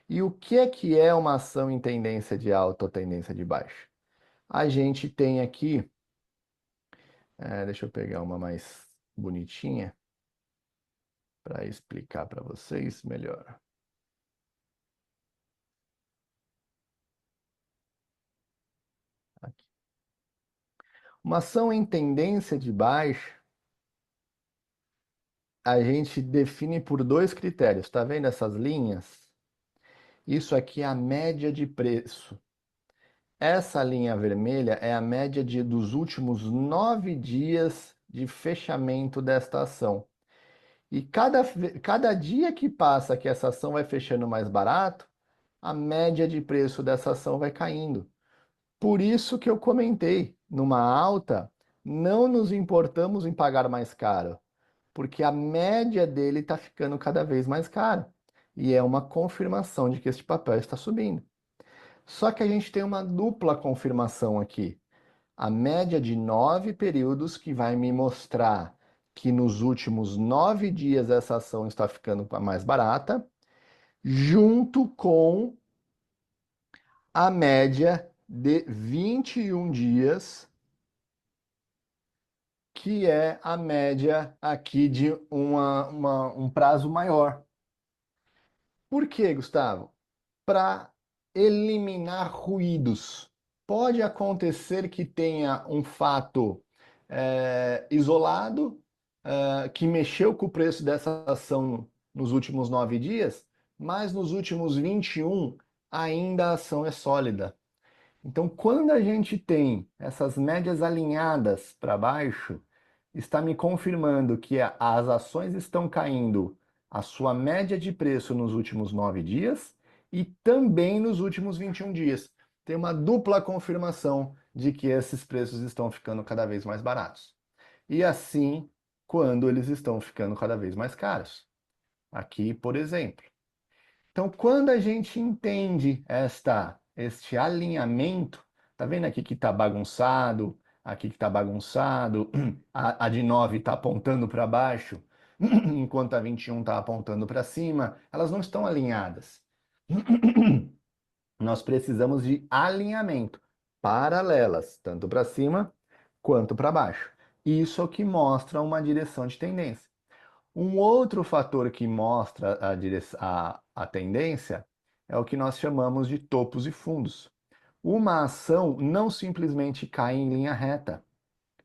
E o que é uma ação em tendência de alta ou tendência de baixa? A gente tem aqui, deixa eu pegar uma mais bonitinha para explicar para vocês melhor. Aqui. Uma ação em tendência de baixa, a gente define por dois critérios. Está vendo essas linhas? Isso aqui é a média de preço. Essa linha vermelha é a média dos últimos 9 dias de fechamento desta ação. E cada dia que passa que essa ação vai fechando mais barato, a média de preço dessa ação vai caindo. Por isso que eu comentei, numa alta, não nos importamos em pagar mais caro, porque a média dele está ficando cada vez mais cara. E é uma confirmação de que este papel está subindo. Só que a gente tem uma dupla confirmação aqui. A média de 9 períodos que vai me mostrar que nos últimos 9 dias essa ação está ficando mais barata, junto com a média de 21 dias, que é a média aqui de um prazo maior. Por quê, Gustavo? Para eliminar ruídos. Pode acontecer que tenha um fato isolado que mexeu com o preço dessa ação nos últimos 9 dias, mas nos últimos 21 ainda a ação é sólida. Então, quando a gente tem essas médias alinhadas para baixo, está me confirmando que as ações estão caindo a sua média de preço nos últimos 9 dias e também nos últimos 21 dias. Tem uma dupla confirmação de que esses preços estão ficando cada vez mais baratos. E assim, quando eles estão ficando cada vez mais caros. Aqui, por exemplo. Então, quando a gente entende este alinhamento, tá vendo aqui que está bagunçado, aqui que está bagunçado, a de 9 está apontando para baixo, enquanto a 21 está apontando para cima, elas não estão alinhadas. Nós precisamos de alinhamento, paralelas, tanto para cima quanto para baixo. Isso é o que mostra uma direção de tendência. Um outro fator que mostra a tendência é o que nós chamamos de topos e fundos. Uma ação não simplesmente cai em linha reta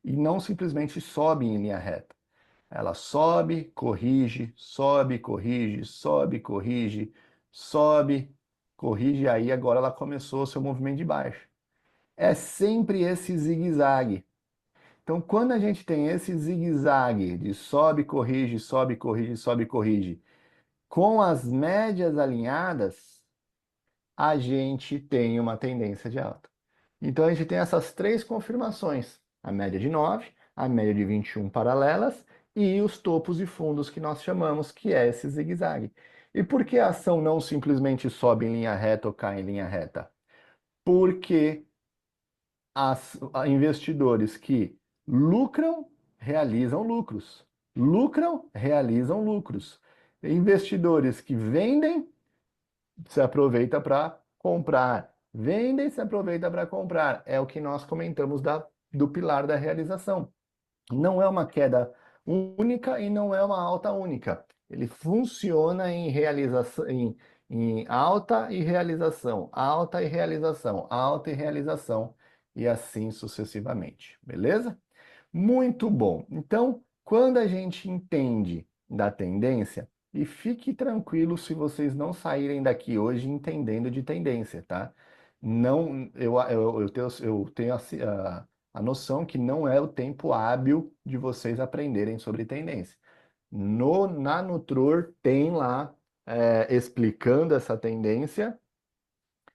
e não simplesmente sobe em linha reta. Ela sobe, corrige, sobe, corrige, sobe, corrige, sobe, corrige, aí agora ela começou o seu movimento de baixo. É sempre esse zigue-zague. Então, quando a gente tem esse zigue-zague de sobe, corrige, sobe, corrige, sobe, corrige, com as médias alinhadas, a gente tem uma tendência de alta. Então, a gente tem essas três confirmações: a média de 9, a média de 21 paralelas e os topos e fundos que nós chamamos, que é esse zigue-zague. E por que a ação não simplesmente sobe em linha reta ou cai em linha reta? Porque investidores que lucram, realizam lucros. Lucram, realizam lucros. Investidores que vendem, se aproveita para comprar. Vendem, se aproveita para comprar. É o que nós comentamos do pilar da realização. Não é uma queda única e não é uma alta única. Ele funciona em realização, em alta e realização, alta e realização, alta e realização, e assim sucessivamente. Beleza? Muito bom. Então, quando a gente entende da tendência, e fique tranquilo se vocês não saírem daqui hoje entendendo de tendência, tá? Não, eu tenho a noção que não é o tempo hábil de vocês aprenderem sobre tendência. Na Nutror tem lá explicando essa tendência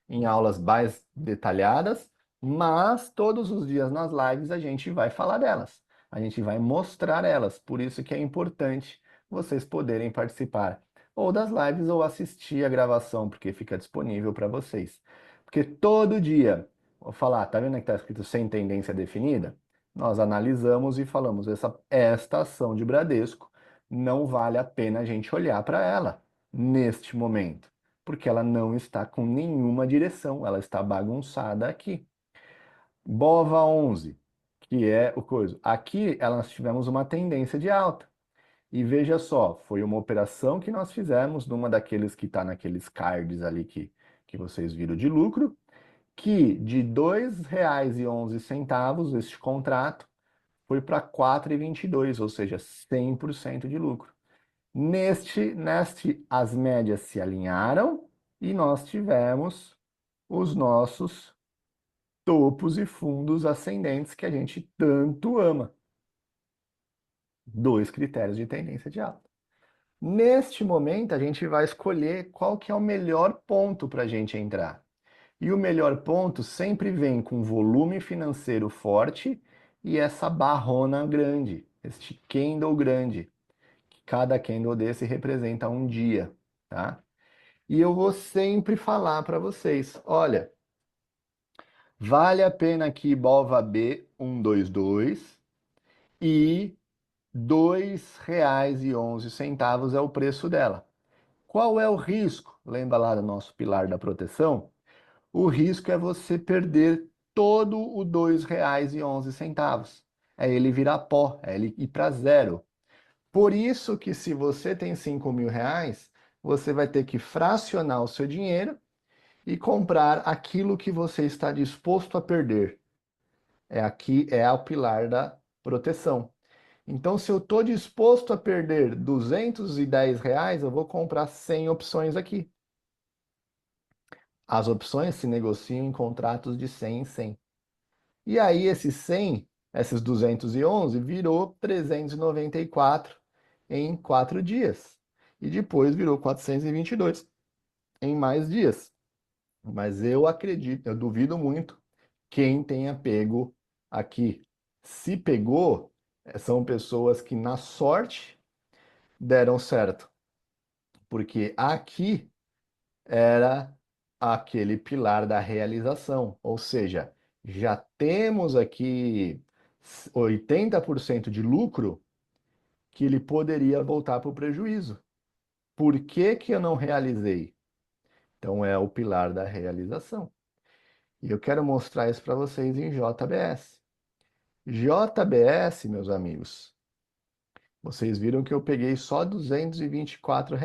em aulas mais detalhadas, mas todos os dias nas lives a gente vai falar delas, a gente vai mostrar elas, por isso que é importante vocês poderem participar ou das lives ou assistir a gravação, porque fica disponível para vocês. Porque todo dia, vou falar, tá vendo que está escrito sem tendência definida? Nós analisamos e falamos, esta ação de Bradesco não vale a pena a gente olhar para ela neste momento porque ela não está com nenhuma direção, ela está bagunçada aqui. BOVA 11, que é o coisa. Aqui nós tivemos uma tendência de alta. E veja só, foi uma operação que nós fizemos numa daqueles que está naqueles cards ali que vocês viram de lucro, que de R$ 2,11 este contrato foi para R$ 4,22, ou seja, 100% de lucro. Neste, as médias se alinharam e nós tivemos os nossos topos e fundos ascendentes que a gente tanto ama. Dois critérios de tendência de alta. Neste momento, a gente vai escolher qual que é o melhor ponto para a gente entrar. E o melhor ponto sempre vem com volume financeiro forte e essa barrona grande, este candle grande. Cada candle desse representa um dia, tá? E eu vou sempre falar para vocês, olha, vale a pena aqui BOVA B 122 e R$ 2,11 é o preço dela. Qual é o risco? Lembra lá do nosso pilar da proteção? O risco é você perder todo o R$ 2,11. É ele virar pó, é ele ir para zero. Por isso que se você tem R$ 5.000, você vai ter que fracionar o seu dinheiro e comprar aquilo que você está disposto a perder. Aqui é o pilar da proteção. Então, se eu estou disposto a perder R$ 210, eu vou comprar 100 opções aqui. As opções se negociam em contratos de 100 em 100. E aí, esses 211, virou 394 em 4 dias. E depois virou 422 em mais dias. Mas eu acredito, eu duvido muito quem tenha pego aqui. Se pegou, são pessoas que na sorte deram certo. Porque aqui era aquele pilar da realização. Ou seja, já temos aqui 80% de lucro que ele poderia voltar para o prejuízo. Por que que eu não realizei? Então é o pilar da realização. E eu quero mostrar isso para vocês em JBS. JBS, meus amigos, vocês viram que eu peguei só R$ 224.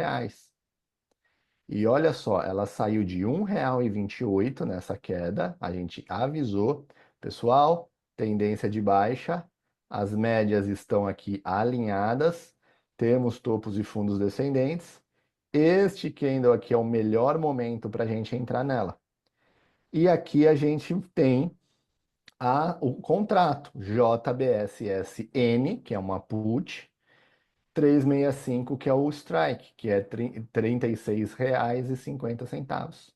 E olha só, ela saiu de R$ 1,28 nessa queda. A gente avisou, pessoal, tendência de baixa. As médias estão aqui alinhadas. Temos topos e fundos descendentes. Este candle aqui é o melhor momento para a gente entrar nela. E aqui a gente tem o contrato JBSSN, que é uma put, 365, que é o strike, que é R$ 36,50.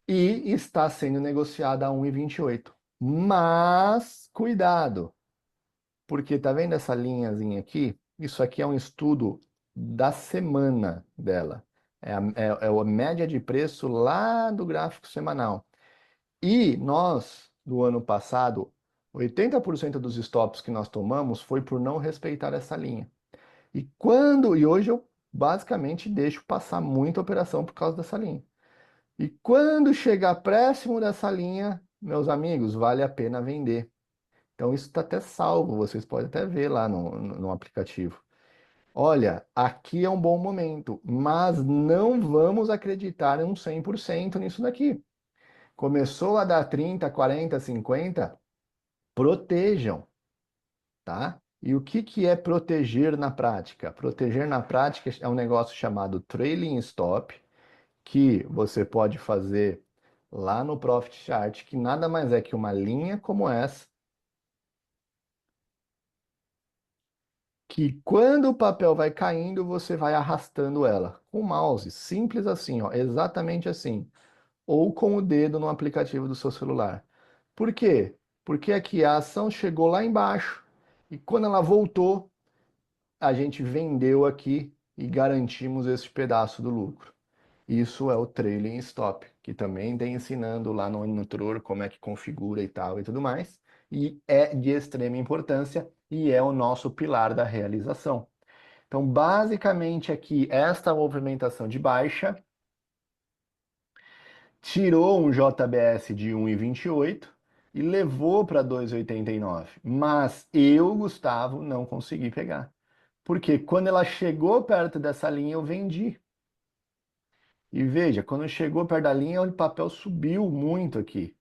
E está sendo negociada a 1,28. Mas, cuidado, porque tá vendo essa linhazinha aqui? Isso aqui é um estudo da semana dela. É a média de preço lá do gráfico semanal. E nós, do ano passado, 80% dos stops que nós tomamos foi por não respeitar essa linha. E hoje eu basicamente deixo passar muita operação por causa dessa linha. E quando chegar próximo dessa linha, meus amigos, vale a pena vender. Então isso está até salvo, vocês podem até ver lá no aplicativo. Olha, aqui é um bom momento, mas não vamos acreditar em um 100% nisso daqui. Começou a dar 30, 40, 50, protejam, tá? E o que que é proteger na prática? Proteger na prática é um negócio chamado trailing stop, que você pode fazer lá no Profit Chart, que nada mais é que uma linha como essa, que quando o papel vai caindo, você vai arrastando ela com o mouse, simples assim, ó, exatamente assim, ou com o dedo no aplicativo do seu celular. Por quê? Porque aqui a ação chegou lá embaixo e quando ela voltou, a gente vendeu aqui e garantimos esse pedaço do lucro. Isso é o trailing stop, que também tem ensinando lá no Nutror como é que configura e tal e tudo mais. E é de extrema importância e é o nosso pilar da realização. Então, basicamente aqui, esta movimentação de baixa tirou um JBS de 1,28 e levou para 2,89. Mas eu, Gustavo, não consegui pegar. Porque quando ela chegou perto dessa linha, eu vendi. E veja, quando chegou perto da linha, o papel subiu muito aqui.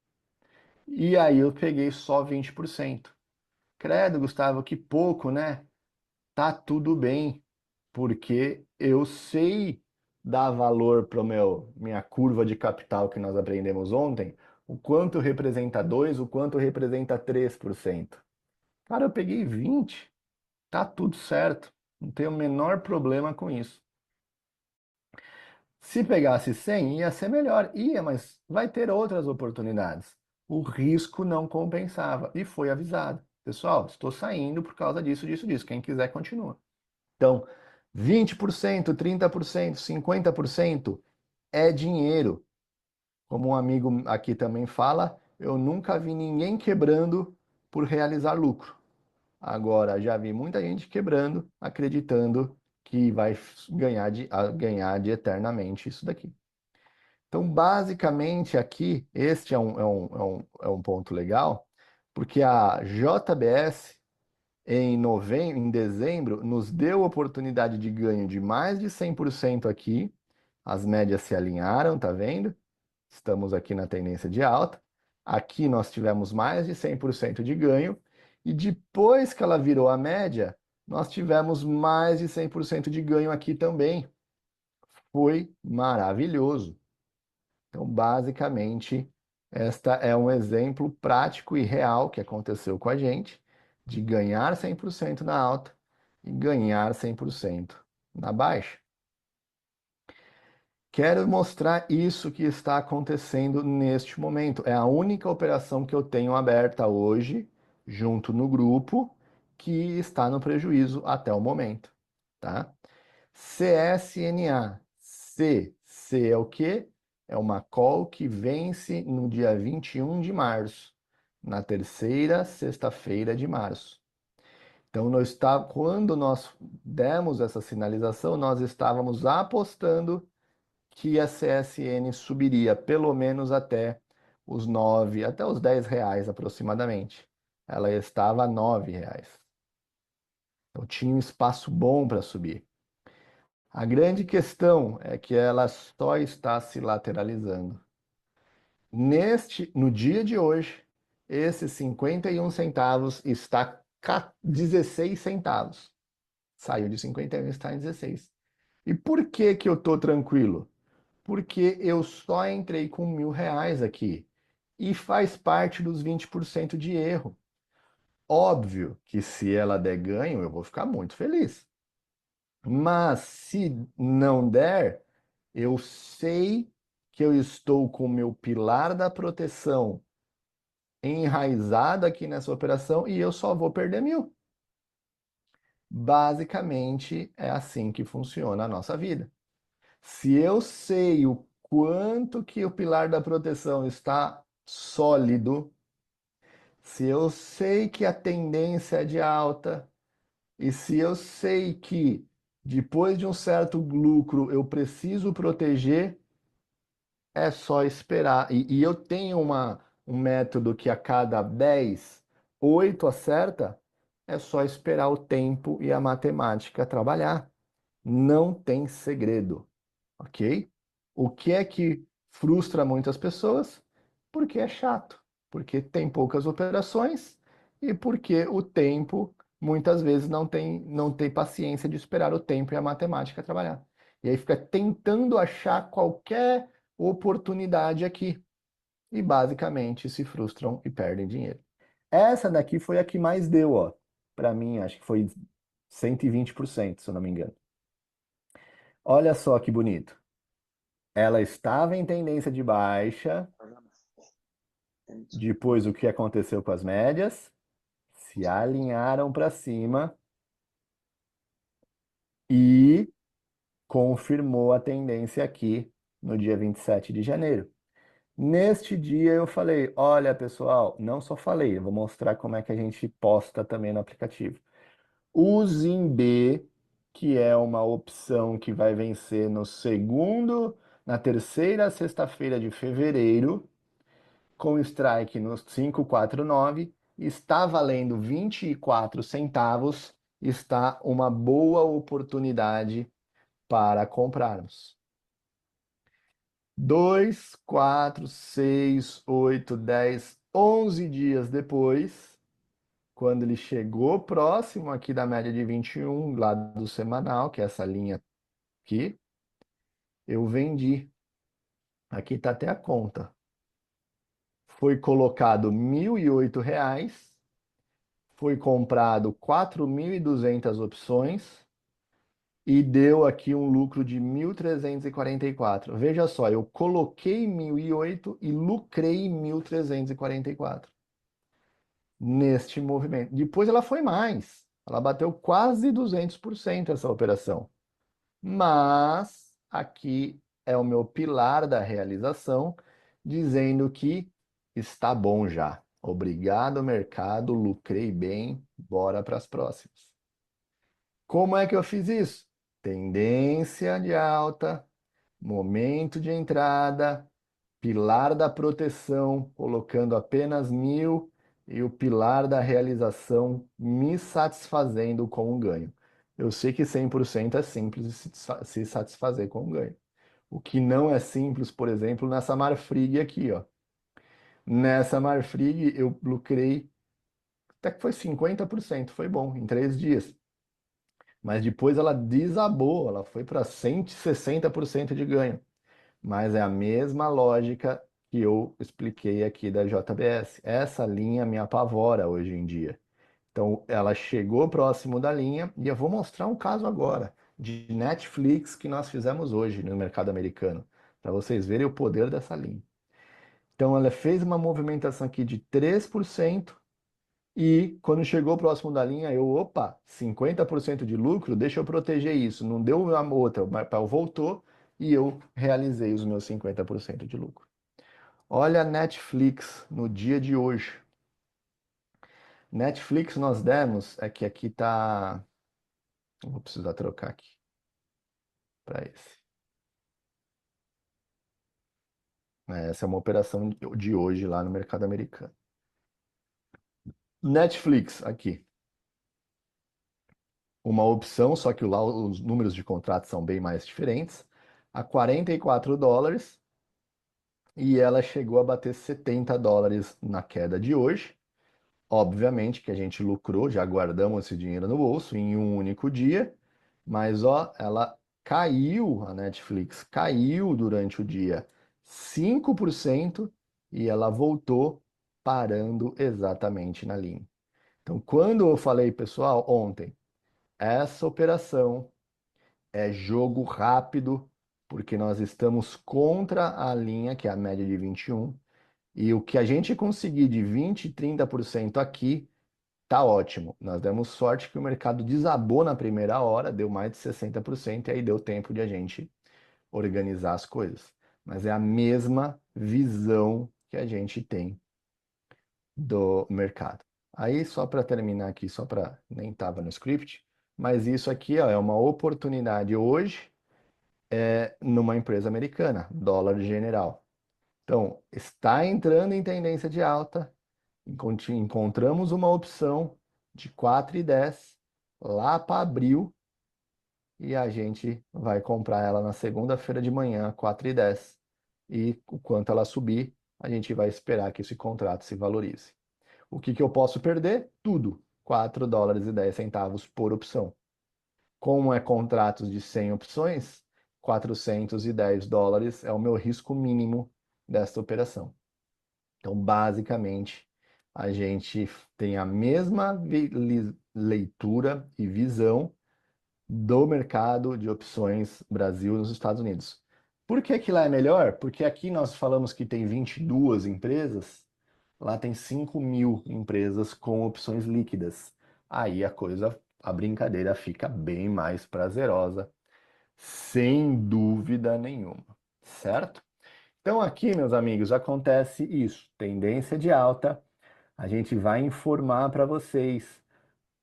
E aí eu peguei só 20%. Credo, Gustavo, que pouco, né? Tá tudo bem, porque eu sei dar valor para minha curva de capital que nós aprendemos ontem, o quanto representa 2, o quanto representa 3%. Cara, eu peguei 20, tá tudo certo. Não tenho o menor problema com isso. Se pegasse 100, ia ser melhor. Ia, mas vai ter outras oportunidades. O risco não compensava e foi avisado. Pessoal, estou saindo por causa disso, disso, disso. Quem quiser, continua. Então, 20%, 30%, 50% é dinheiro. Como um amigo aqui também fala, eu nunca vi ninguém quebrando por realizar lucro. Agora, já vi muita gente quebrando, acreditando que vai ganhar de eternamente isso daqui. Então, basicamente, aqui, este é um ponto legal, porque a JBS, em dezembro, nos deu oportunidade de ganho de mais de 100% aqui. As médias se alinharam, tá vendo? Estamos aqui na tendência de alta. Aqui nós tivemos mais de 100% de ganho. E depois que ela virou a média, nós tivemos mais de 100% de ganho aqui também. Foi maravilhoso. Então, basicamente, esta é um exemplo prático e real que aconteceu com a gente, de ganhar 100% na alta e ganhar 100% na baixa. Quero mostrar isso que está acontecendo neste momento. É a única operação que eu tenho aberta hoje, junto no grupo, que está no prejuízo até o momento, tá? CSNA. C é o quê? É uma call que vence no dia 21 de março, na terceira sexta-feira de março. Então, quando nós demos essa sinalização, nós estávamos apostando que a CSN subiria pelo menos até os 9, até os 10 reais aproximadamente. Ela estava a 9 reais. Então, tinha um espaço bom para subir. A grande questão é que ela só está se lateralizando. No dia de hoje, esses 51 centavos está 16 centavos. Saiu de 51 e está em 16. E por que que eu estou tranquilo? Porque eu só entrei com R$ 1.000 aqui. E faz parte dos 20% de erro. Óbvio que se ela der ganho, eu vou ficar muito feliz. Mas se não der, eu sei que eu estou com o meu pilar da proteção enraizado aqui nessa operação e eu só vou perder 1.000. Basicamente, é assim que funciona a nossa vida. Se eu sei o quanto que o pilar da proteção está sólido, se eu sei que a tendência é de alta, e se eu sei que depois de um certo lucro eu preciso proteger, é só esperar. E eu tenho um método que a cada 10, 8 acerta, é só esperar o tempo e a matemática trabalhar. Não tem segredo, ok? O que é que frustra muitas pessoas? Porque é chato, porque tem poucas operações e porque o tempo muitas vezes não tem paciência de esperar o tempo e a matemática trabalhar. E aí fica tentando achar qualquer oportunidade aqui e basicamente se frustram e perdem dinheiro. Essa daqui foi a que mais deu, ó. Para mim, acho que foi 120%, se eu não me engano. Olha só que bonito. Ela estava em tendência de baixa, depois o que aconteceu com as médias? Se alinharam para cima e confirmou a tendência aqui no dia 27 de janeiro. Neste dia eu falei, olha pessoal, não só falei, eu vou mostrar como é que a gente posta também no aplicativo. O ZIMB, que é uma opção que vai vencer na terceira sexta-feira de fevereiro, com strike no 549, está valendo 24 centavos, está uma boa oportunidade para comprarmos. 2, 4, 6, 8, 10, 11 dias depois, quando ele chegou próximo aqui da média de 21, lá do semanal, que é essa linha aqui, eu vendi. Aqui está até a conta. Foi colocado R$ 1.008, foi comprado 4.200 opções e deu aqui um lucro de 1.344. Veja só, eu coloquei 1.008 e lucrei 1.344 neste movimento. Depois ela foi mais. Ela bateu quase 200% essa operação. Mas aqui é o meu pilar da realização, dizendo que está bom já. Obrigado, mercado, lucrei bem, bora para as próximas. Como é que eu fiz isso? Tendência de alta, momento de entrada, pilar da proteção, colocando apenas 1.000 e o pilar da realização me satisfazendo com um ganho. Eu sei que 100% é simples de se satisfazer com um ganho. O que não é simples, por exemplo, nessa Marfrig aqui, ó. Nessa Marfrig eu lucrei, até que foi 50%, foi bom, em 3 dias. Mas depois ela desabou, ela foi para 160% de ganho. Mas é a mesma lógica que eu expliquei aqui da JBS. Essa linha me apavora hoje em dia. Então, ela chegou próximo da linha e eu vou mostrar um caso agora de Netflix que nós fizemos hoje no mercado americano, para vocês verem o poder dessa linha. Então, ela fez uma movimentação aqui de 3% e quando chegou próximo da linha, opa, 50% de lucro, deixa eu proteger isso. Não deu a outra, o papel voltou e eu realizei os meus 50% de lucro. Olha a Netflix no dia de hoje. Netflix nós demos, é que aqui tá. Vou precisar trocar aqui para esse. Essa é uma operação de hoje lá no mercado americano. Netflix, aqui. Uma opção, só que lá os números de contrato são bem mais diferentes. A US$ 44 e ela chegou a bater US$ 70 na queda de hoje. Obviamente que a gente lucrou, já guardamos esse dinheiro no bolso em um único dia, mas ó, ela caiu, a Netflix caiu durante o dia 5% e ela voltou parando exatamente na linha. Então, quando eu falei, pessoal, ontem, essa operação é jogo rápido, porque nós estamos contra a linha, que é a média de 21, e o que a gente conseguir de 20, 30% aqui tá ótimo. Nós demos sorte que o mercado desabou na primeira hora, deu mais de 60%, e aí deu tempo de a gente organizar as coisas. Mas é a mesma visão que a gente tem do mercado. Aí, só para terminar aqui, só para nem estava no script, mas isso aqui, ó, é uma oportunidade hoje numa empresa americana, dólar general. Então, está entrando em tendência de alta, encontramos uma opção de 4,10 lá para abril e a gente vai comprar ela na segunda-feira de manhã, 4,10. E o quanto ela subir, a gente vai esperar que esse contrato se valorize. O que que eu posso perder? Tudo. 4 dólares e 10 centavos por opção. Como é contratos de 100 opções, 410 dólares é o meu risco mínimo desta operação. Então, basicamente, a gente tem a mesma leitura e visão do mercado de opções Brasil nos Estados Unidos. Por que que lá é melhor? Porque aqui nós falamos que tem 22 empresas, lá tem 5.000 empresas com opções líquidas. Aí a brincadeira fica bem mais prazerosa, sem dúvida nenhuma, certo? Então aqui, meus amigos, acontece isso, tendência de alta, a gente vai informar para vocês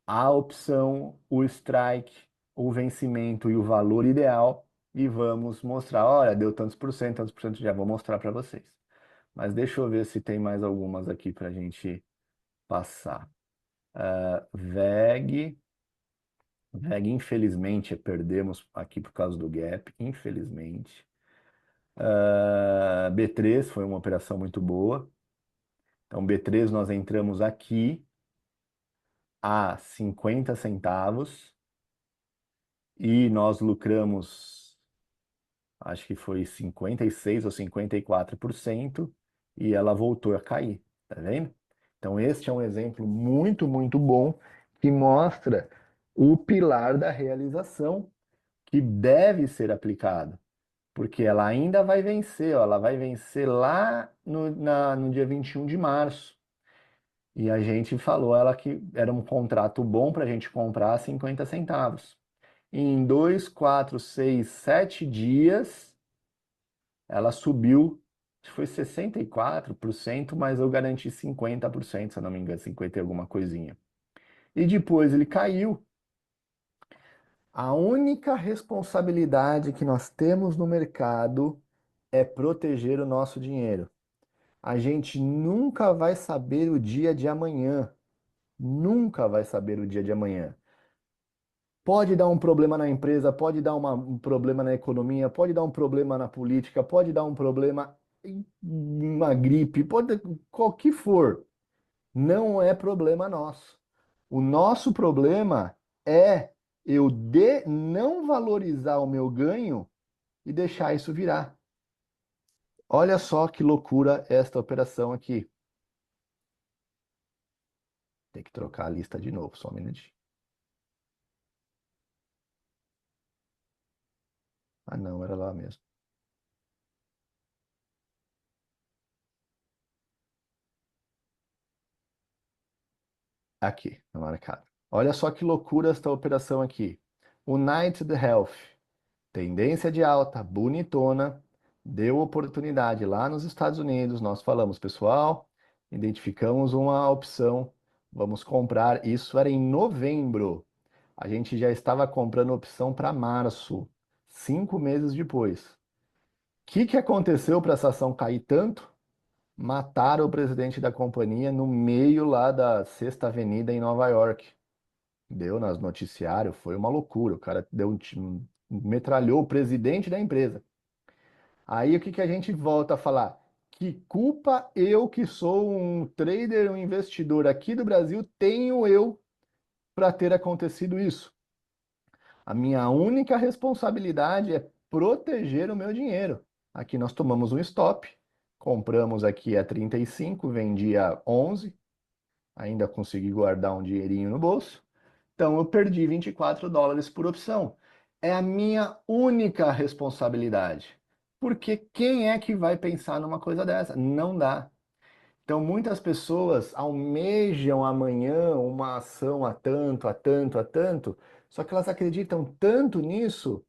a opção, o strike, o vencimento e o valor ideal e vamos mostrar, olha, deu tantos por cento, já vou mostrar para vocês. Mas deixa eu ver se tem mais algumas aqui para a gente passar. VEG, infelizmente, perdemos aqui por causa do gap, infelizmente. B3 foi uma operação muito boa. Então, B3 nós entramos aqui a 50 centavos e nós lucramos, acho que foi 56 ou 54% e ela voltou a cair, tá vendo? Então, este é um exemplo muito, muito bom que mostra o pilar da realização que deve ser aplicado, porque ela ainda vai vencer, ó, ela vai vencer lá no dia 21 de março. E a gente falou ela que era um contrato bom para a gente comprar a 50 centavos. E em 2, 4, 6, 7 dias, ela subiu, acho que foi 64%, mas eu garanti 50%, se eu não me engano, 50 e alguma coisinha. E depois ele caiu. A única responsabilidade que nós temos no mercado é proteger o nosso dinheiro. A gente nunca vai saber o dia de amanhã. Nunca vai saber o dia de amanhã. Pode dar um problema na empresa, pode dar um problema na economia, pode dar um problema na política, pode dar um problema em uma gripe, pode qual que for. Não é problema nosso. O nosso problema é eu não valorizar o meu ganho e deixar isso virar. Olha só que loucura esta operação aqui. Tem que trocar a lista de novo, só um minutinho. Ah, não, era lá mesmo. Aqui, tá marcado. Olha só que loucura esta operação aqui. United Health, tendência de alta, bonitona, deu oportunidade lá nos Estados Unidos. Nós falamos, pessoal, identificamos uma opção, vamos comprar. Isso era em novembro. A gente já estava comprando opção para março, 5 meses depois. O que aconteceu para essa ação cair tanto? Mataram o presidente da companhia no meio lá da Sexta Avenida em Nova York. Deu nas noticiários, foi uma loucura. O cara metralhou o presidente da empresa. Aí o que que a gente volta a falar? Que culpa eu, que sou um trader, um investidor aqui do Brasil, tenho eu para ter acontecido isso? A minha única responsabilidade é proteger o meu dinheiro. Aqui nós tomamos um stop, compramos aqui a 35, vendi a 11, ainda consegui guardar um dinheirinho no bolso. Então eu perdi 24 dólares por opção. É a minha única responsabilidade. Porque quem é que vai pensar numa coisa dessa? Não dá. Então, muitas pessoas almejam amanhã uma ação a tanto, a tanto, a tanto, só que elas acreditam tanto nisso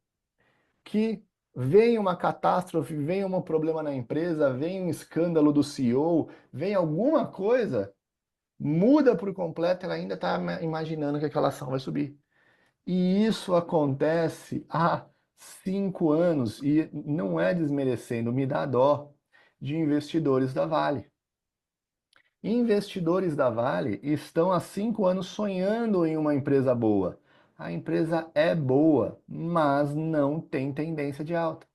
que vem uma catástrofe, vem um problema na empresa, vem um escândalo do CEO, vem alguma coisa, muda por completo, ela ainda está imaginando que aquela ação vai subir. E isso acontece há 5 anos, e não é desmerecendo, me dá dó de investidores da Vale. Investidores da Vale estão há 5 anos sonhando em uma empresa boa. A empresa é boa, mas não tem tendência de alta.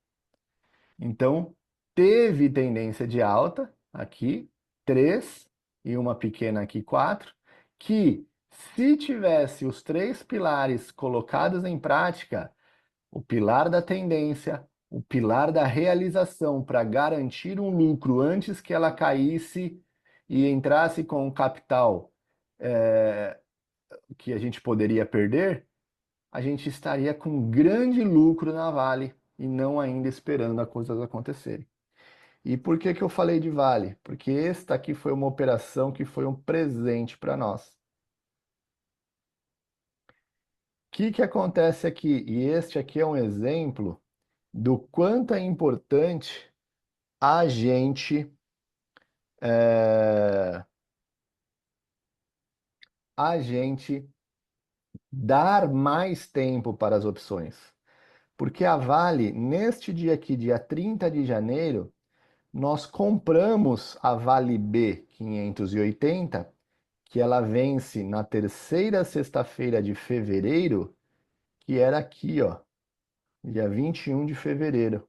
Então, teve tendência de alta aqui, 3, e uma pequena aqui, 4, que se tivesse os 3 pilares colocados em prática, o pilar da tendência, o pilar da realização para garantir um lucro antes que ela caísse e entrasse com um capital que a gente poderia perder, a gente estaria com grande lucro na Vale e não ainda esperando as coisas acontecerem. E por que que eu falei de Vale? Porque esta aqui foi uma operação que foi um presente para nós. O que acontece aqui? E este aqui é um exemplo do quanto é importante a gente é, a gente dar mais tempo para as opções. Porque a Vale, neste dia aqui, dia 30 de janeiro, nós compramos a Vale B 580, que ela vence na terceira sexta-feira de fevereiro, que era aqui, ó, dia 21 de fevereiro.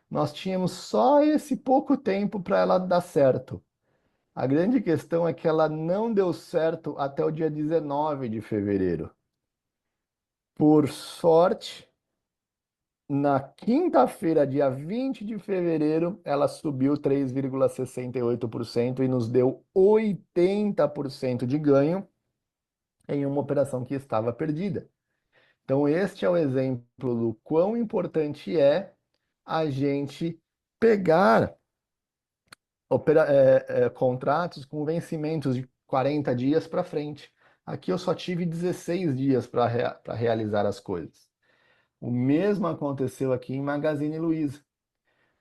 Nós tínhamos só esse pouco tempo para ela dar certo. A grande questão é que ela não deu certo até o dia 19 de fevereiro. Por sorte, na quinta-feira, dia 20 de fevereiro, ela subiu 3,68% e nos deu 80% de ganho em uma operação que estava perdida. Então, este é o exemplo do quão importante é a gente pegar contratos com vencimentos de 40 dias para frente. Aqui eu só tive 16 dias para realizar as coisas. O mesmo aconteceu aqui em Magazine Luiza.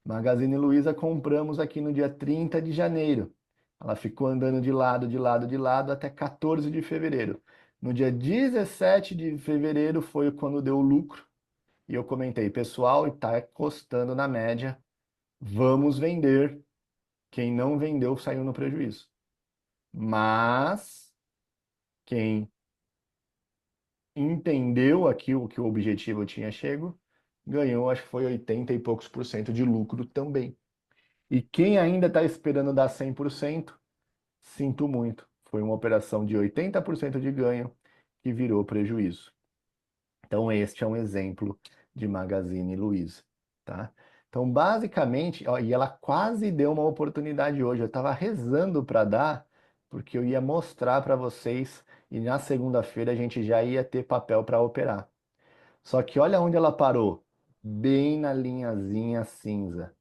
Magazine Luiza compramos aqui no dia 30 de janeiro. Ela ficou andando de lado, de lado, de lado até 14 de fevereiro. No dia 17 de fevereiro foi quando deu o lucro. E eu comentei, pessoal, está custando na média, vamos vender. Quem não vendeu saiu no prejuízo. Mas quem entendeu aqui o que o objetivo tinha chego, ganhou, acho que foi 80 e poucos por cento de lucro também. E quem ainda está esperando dar 100%, sinto muito. Foi uma operação de 80% de ganho que virou prejuízo. Então, este é um exemplo de Magazine Luiza, tá? Então, basicamente, ó, e ela quase deu uma oportunidade hoje. Eu estava rezando para dar, porque eu ia mostrar para vocês e na segunda-feira a gente já ia ter papel para operar. Só que olha onde ela parou, bem na linhazinha cinza.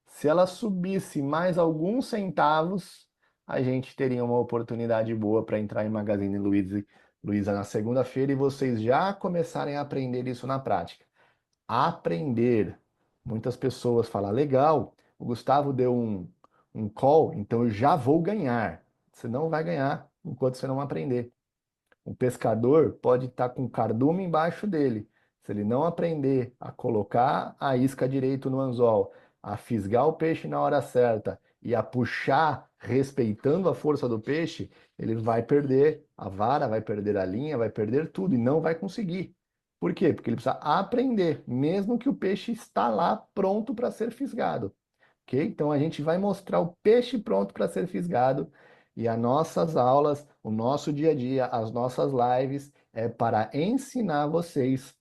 Se ela subisse mais alguns centavos, a gente teria uma oportunidade boa para entrar em Magazine Luiza na segunda-feira e vocês já começarem a aprender isso na prática. Aprender. Muitas pessoas falam, legal, o Gustavo deu um call, então eu já vou ganhar. Você não vai ganhar enquanto você não aprender. O pescador pode estar com o cardume embaixo dele. Se ele não aprender a colocar a isca direito no anzol, a fisgar o peixe na hora certa e a puxar respeitando a força do peixe, ele vai perder a vara, vai perder a linha, vai perder tudo e não vai conseguir. Por quê? Porque ele precisa aprender, mesmo que o peixe está lá pronto para ser fisgado. Ok? Então a gente vai mostrar o peixe pronto para ser fisgado e as nossas aulas, o nosso dia a dia, as nossas lives é para ensinar vocês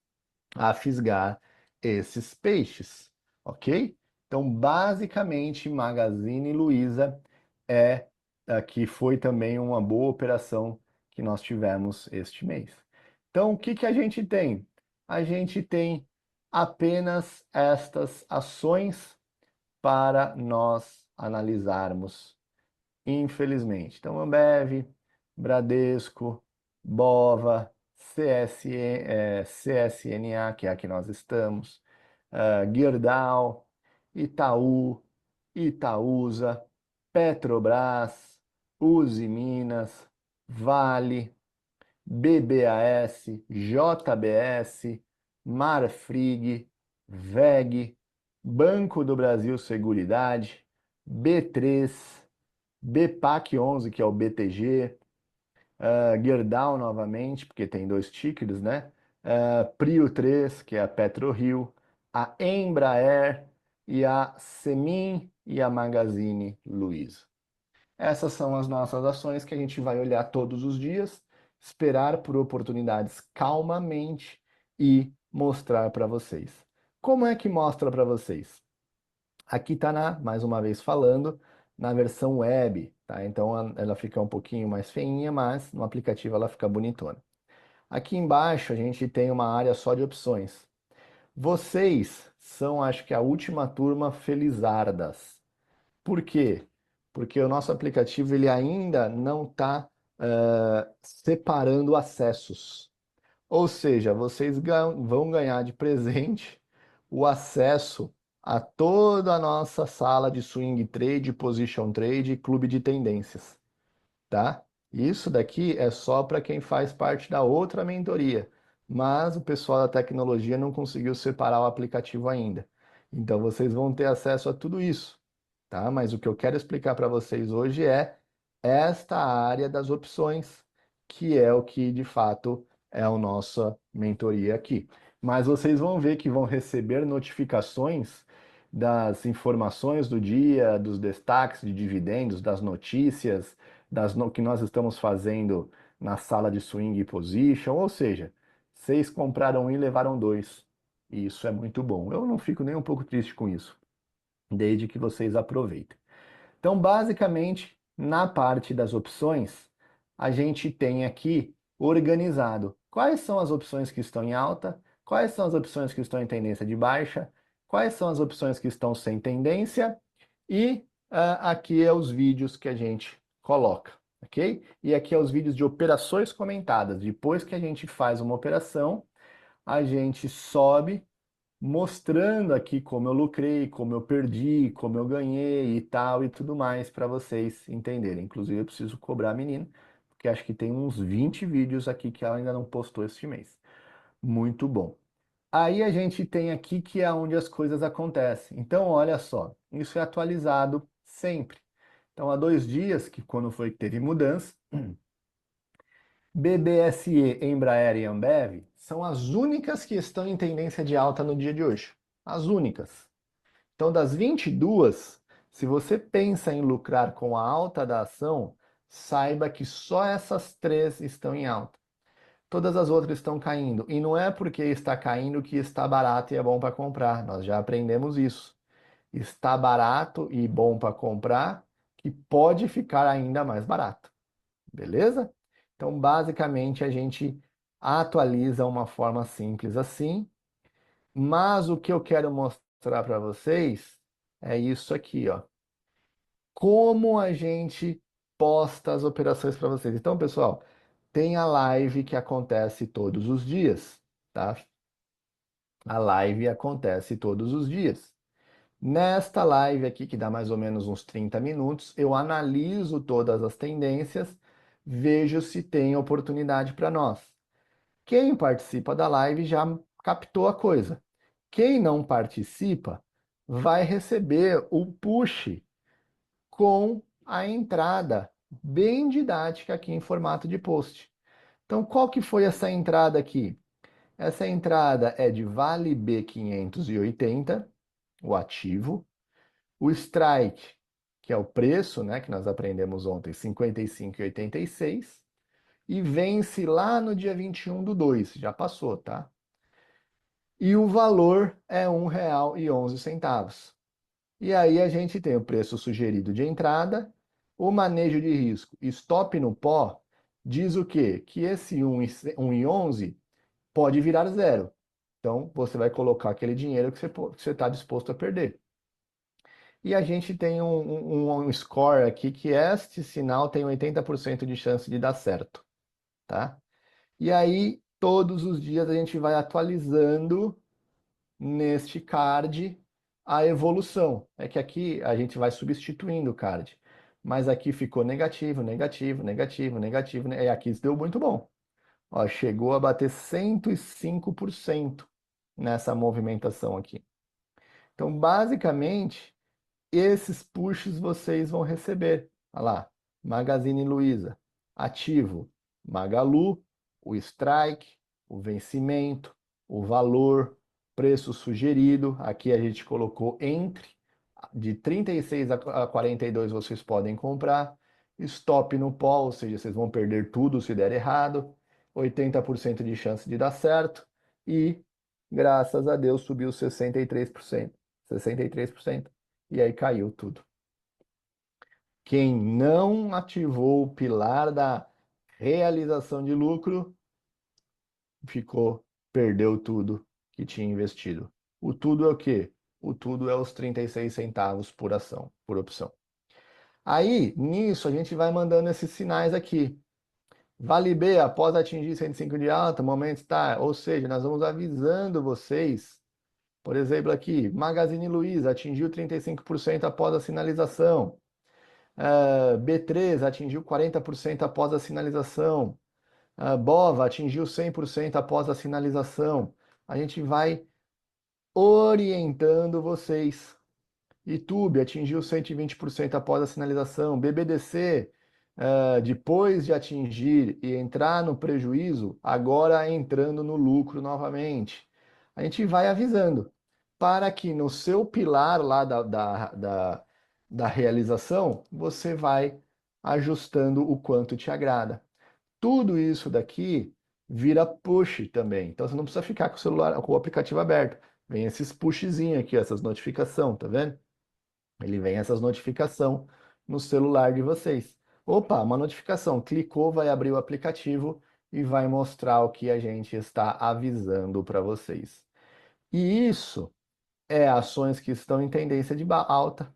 a fisgar esses peixes, ok? Então, basicamente, Magazine Luiza que foi também uma boa operação que nós tivemos este mês. Então, o que que a gente tem? A gente tem apenas estas ações para nós analisarmos infelizmente. Então, Ambev, Bradesco, Bova, CSNA, que é a que nós estamos, Gerdau, Itaú, Itaúsa, Petrobras, Uzi Minas, Vale, BBAS, JBS, Marfrig, VEG, Banco do Brasil Seguridade, B3, BPAC 11, que é o BTG, Gerdau novamente, porque tem dois tickers, né? Prio 3, que é a PetroRio, a Embraer e a Semin e a Magazine Luiza. Essas são as nossas ações que a gente vai olhar todos os dias, esperar por oportunidades calmamente e mostrar para vocês. Como é que mostra para vocês? Aqui está, mais uma vez falando, na versão web, tá? Então ela fica um pouquinho mais feinha, mas no aplicativo ela fica bonitona. Aqui embaixo a gente tem uma área só de opções. Vocês são, acho que, a última turma felizardas. Por quê? Porque o nosso aplicativo ele ainda não está separando acessos. Ou seja, vocês vão ganhar de presente o acesso a toda a nossa sala de swing trade, position trade e clube de tendências, tá? Isso daqui é só para quem faz parte da outra mentoria, mas o pessoal da tecnologia não conseguiu separar o aplicativo ainda. Então vocês vão ter acesso a tudo isso, tá? Mas o que eu quero explicar para vocês hoje é esta área das opções, que é o que de fato é a nossa mentoria aqui. Mas vocês vão ver que vão receber notificações das informações do dia, dos destaques de dividendos, das notícias, que nós estamos fazendo na sala de swing e position, ou seja, vocês compraram um e levaram dois. E isso é muito bom. Eu não fico nem um pouco triste com isso, desde que vocês aproveitem. Então, basicamente, na parte das opções, a gente tem aqui organizado quais são as opções que estão em alta, quais são as opções que estão em tendência de baixa, quais são as opções que estão sem tendência e aqui é os vídeos que a gente coloca, ok? E aqui é os vídeos de operações comentadas. Depois que a gente faz uma operação, a gente sobe mostrando aqui como eu lucrei, como eu perdi, como eu ganhei e tal e tudo mais para vocês entenderem. Inclusive, eu preciso cobrar a menina, porque acho que tem uns 20 vídeos aqui que ela ainda não postou este mês. Muito bom. Aí a gente tem aqui que é onde as coisas acontecem. Então, olha só, isso é atualizado sempre. Então, há 2 dias, que quando foi que teve mudança, BBSE, Embraer e Ambev são as únicas que estão em tendência de alta no dia de hoje. As únicas. Então, das 22, se você pensa em lucrar com a alta da ação, saiba que só essas 3 estão em alta. Todas as outras estão caindo. E não é porque está caindo que está barato e é bom para comprar. Nós já aprendemos isso. Está barato e bom para comprar, que pode ficar ainda mais barato. Beleza? Então, basicamente, a gente atualiza uma forma simples assim. Mas o que eu quero mostrar para vocês é isso aqui, ó. Como a gente posta as operações para vocês. Então, pessoal, tem a live que acontece todos os dias, tá? A live acontece todos os dias. Nesta live aqui, que dá mais ou menos uns 30 minutos, eu analiso todas as tendências, vejo se tem oportunidade para nós. Quem participa da live já captou a coisa. Quem não participa vai receber o push com a entrada bem didática aqui em formato de post. Então, qual que foi essa entrada aqui? Essa entrada é de Vale B580, o ativo, o strike, que é o preço, né, que nós aprendemos ontem, 55,86, e vence lá no dia 21/2, já passou, tá? E o valor é R$ 1,11. E aí a gente tem o preço sugerido de entrada, o manejo de risco, stop no pó, diz o quê? Que esse 1,11 pode virar zero. Então, você vai colocar aquele dinheiro que você está disposto a perder. e a gente tem um score aqui que este sinal tem 80% de chance de dar certo, tá? E aí, todos os dias a gente vai atualizando neste card a evolução. É que aqui a gente vai substituindo o card. Mas aqui ficou negativo, negativo, negativo, negativo, e aqui deu muito bom. Ó, chegou a bater 105% nessa movimentação aqui. Então, basicamente, esses pushes vocês vão receber. Olha lá, Magazine Luiza, ativo, Magalu, o strike, o vencimento, o valor, preço sugerido. Aqui a gente colocou entre, de 36 a 42 vocês podem comprar. Stop no pó, ou seja, vocês vão perder tudo se der errado. 80% de chance de dar certo. E, graças a Deus, subiu 63%. 63%. E aí caiu tudo. Quem não ativou o pilar da realização de lucro, perdeu tudo que tinha investido. O tudo é o quê? O tudo é os 36 centavos por ação, por opção. Aí, nisso, a gente vai mandando esses sinais aqui. Vale B, após atingir 105 de alta, momento está. Ou seja, nós vamos avisando vocês. Por exemplo, aqui, Magazine Luiza atingiu 35% após a sinalização. B3 atingiu 40% após a sinalização. Bova atingiu 100% após a sinalização. A gente vai orientando vocês. YouTube atingiu 120% após a sinalização. BBDC, depois de atingir e entrar no prejuízo, agora entrando no lucro novamente. A gente vai avisando para que no seu pilar lá da realização, você vai ajustando o quanto te agrada. Tudo isso daqui vira push também. Então você não precisa ficar com o celular, com o aplicativo aberto. Vem esses pushzinhos aqui, essas notificações, tá vendo? Ele vem essas notificação no celular de vocês. Opa, uma notificação. Clicou, vai abrir o aplicativo e vai mostrar o que a gente está avisando para vocês. E isso é ações que estão em tendência de alta.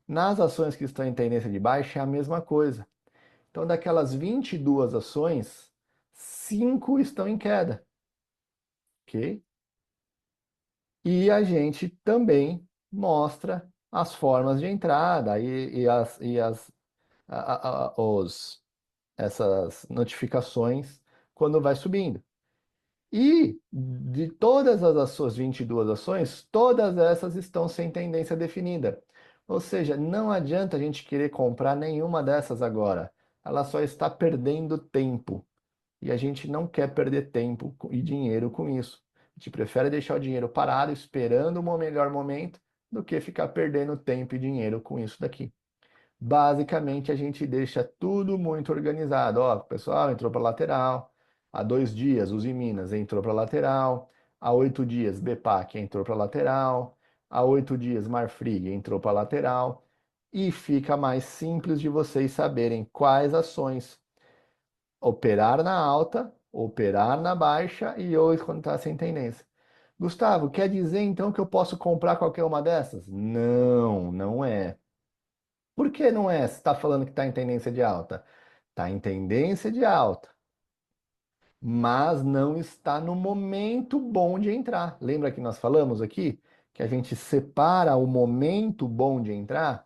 Nas ações que estão em tendência de baixa é a mesma coisa. Então, daquelas 22 ações, 5 estão em queda, ok? E a gente também mostra as formas de entrada e essas notificações quando vai subindo. E de todas as suas 22 ações, todas essas estão sem tendência definida. Ou seja, não adianta a gente querer comprar nenhuma dessas agora. Ela só está perdendo tempo. E a gente não quer perder tempo e dinheiro com isso. A gente prefere deixar o dinheiro parado, esperando um melhor momento, do que ficar perdendo tempo e dinheiro com isso daqui. Basicamente, a gente deixa tudo muito organizado. Ó, o pessoal entrou para lateral. Há 2 dias, Uzi Minas entrou para lateral. Há 8 dias, Bepac entrou para lateral. Há 8 dias, Marfrig entrou para lateral. E fica mais simples de vocês saberem quais ações operar na alta, operar na baixa e hoje quando está sem tendência. Gustavo, quer dizer então que eu posso comprar qualquer uma dessas? Não, não é. Por que não é? Você está falando que está em tendência de alta. Está em tendência de alta, mas não está no momento bom de entrar. Lembra que nós falamos aqui que a gente separa o momento bom de entrar?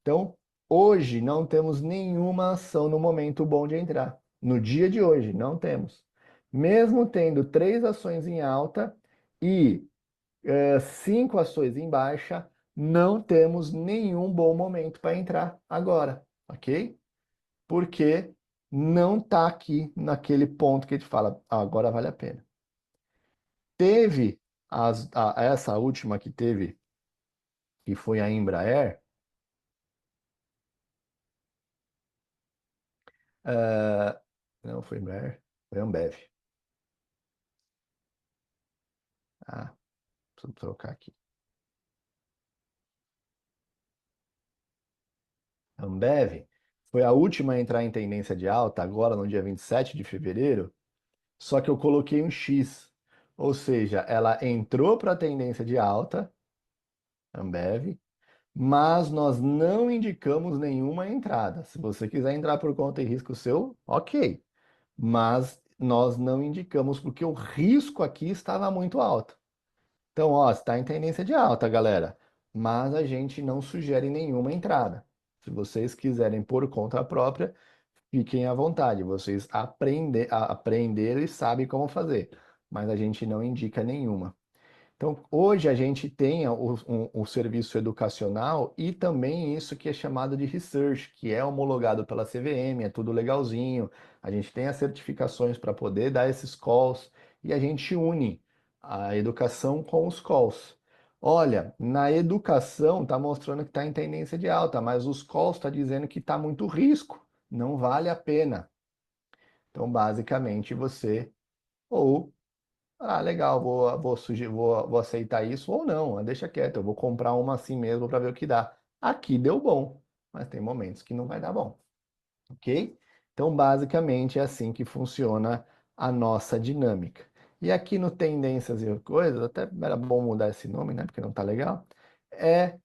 Então, hoje não temos nenhuma ação no momento bom de entrar. No dia de hoje, não temos. Mesmo tendo 3 ações em alta e 5 ações em baixa, não temos nenhum bom momento para entrar agora, ok? Porque não está aqui naquele ponto que a gente fala, agora vale a pena. Teve essa última que teve, que foi a Embraer, uh, não foi Embraer, foi Ambev. Ah, preciso trocar aqui. Ambev foi a última a entrar em tendência de alta, agora no dia 27 de fevereiro, só que eu coloquei um X. Ou seja, ela entrou para a tendência de alta, Ambev, mas nós não indicamos nenhuma entrada. Se você quiser entrar por conta e risco seu, ok, mas nós não indicamos porque o risco aqui estava muito alto. Então, ó, está em tendência de alta, galera, mas a gente não sugere nenhuma entrada. Se vocês quiserem por conta própria, fiquem à vontade. Vocês aprenderam e sabem como fazer, mas a gente não indica nenhuma. Então, hoje a gente tem o serviço educacional e também isso que é chamado de research, que é homologado pela CVM, é tudo legalzinho. A gente tem as certificações para poder dar esses calls e a gente une a educação com os calls. Olha, na educação está mostrando que está em tendência de alta, mas os calls está dizendo que está muito risco, não vale a pena. Então, basicamente, você ou legal, vou aceitar isso ou não, deixa quieto, eu vou comprar uma assim mesmo para ver o que dá. Aqui deu bom, mas tem momentos que não vai dar bom, ok? Então, basicamente, é assim que funciona a nossa dinâmica. E aqui no Tendências e Coisas, até era bom mudar esse nome, né? Porque não tá legal. É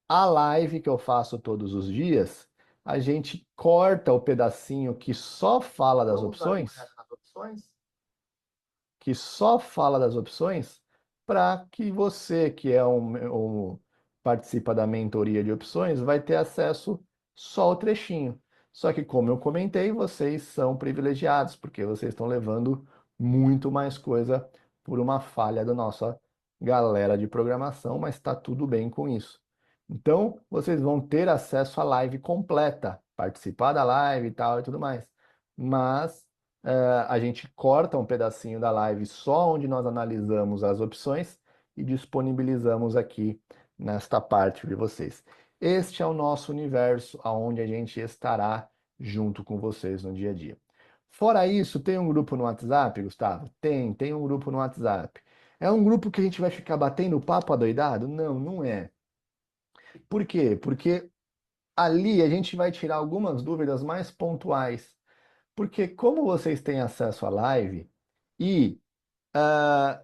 a live que eu faço todos os dias. A gente corta o pedacinho que só fala das opções para que você, que é participa da mentoria de opções, vai ter acesso só ao trechinho. Só que, como eu comentei, vocês são privilegiados, porque vocês estão levando muito mais coisa por uma falha da nossa galera de programação, mas está tudo bem com isso. Então, vocês vão ter acesso à live completa, participar da live e tal e tudo mais. Mas a gente corta um pedacinho da live só onde nós analisamos as opções e disponibilizamos aqui nesta parte de vocês. Este é o nosso universo, aonde a gente estará junto com vocês no dia a dia. Fora isso, tem um grupo no WhatsApp, Gustavo? Tem um grupo no WhatsApp. É um grupo que a gente vai ficar batendo papo adoidado? Não, não é. Por quê? Porque ali a gente vai tirar algumas dúvidas mais pontuais. Porque como vocês têm acesso à live e ah,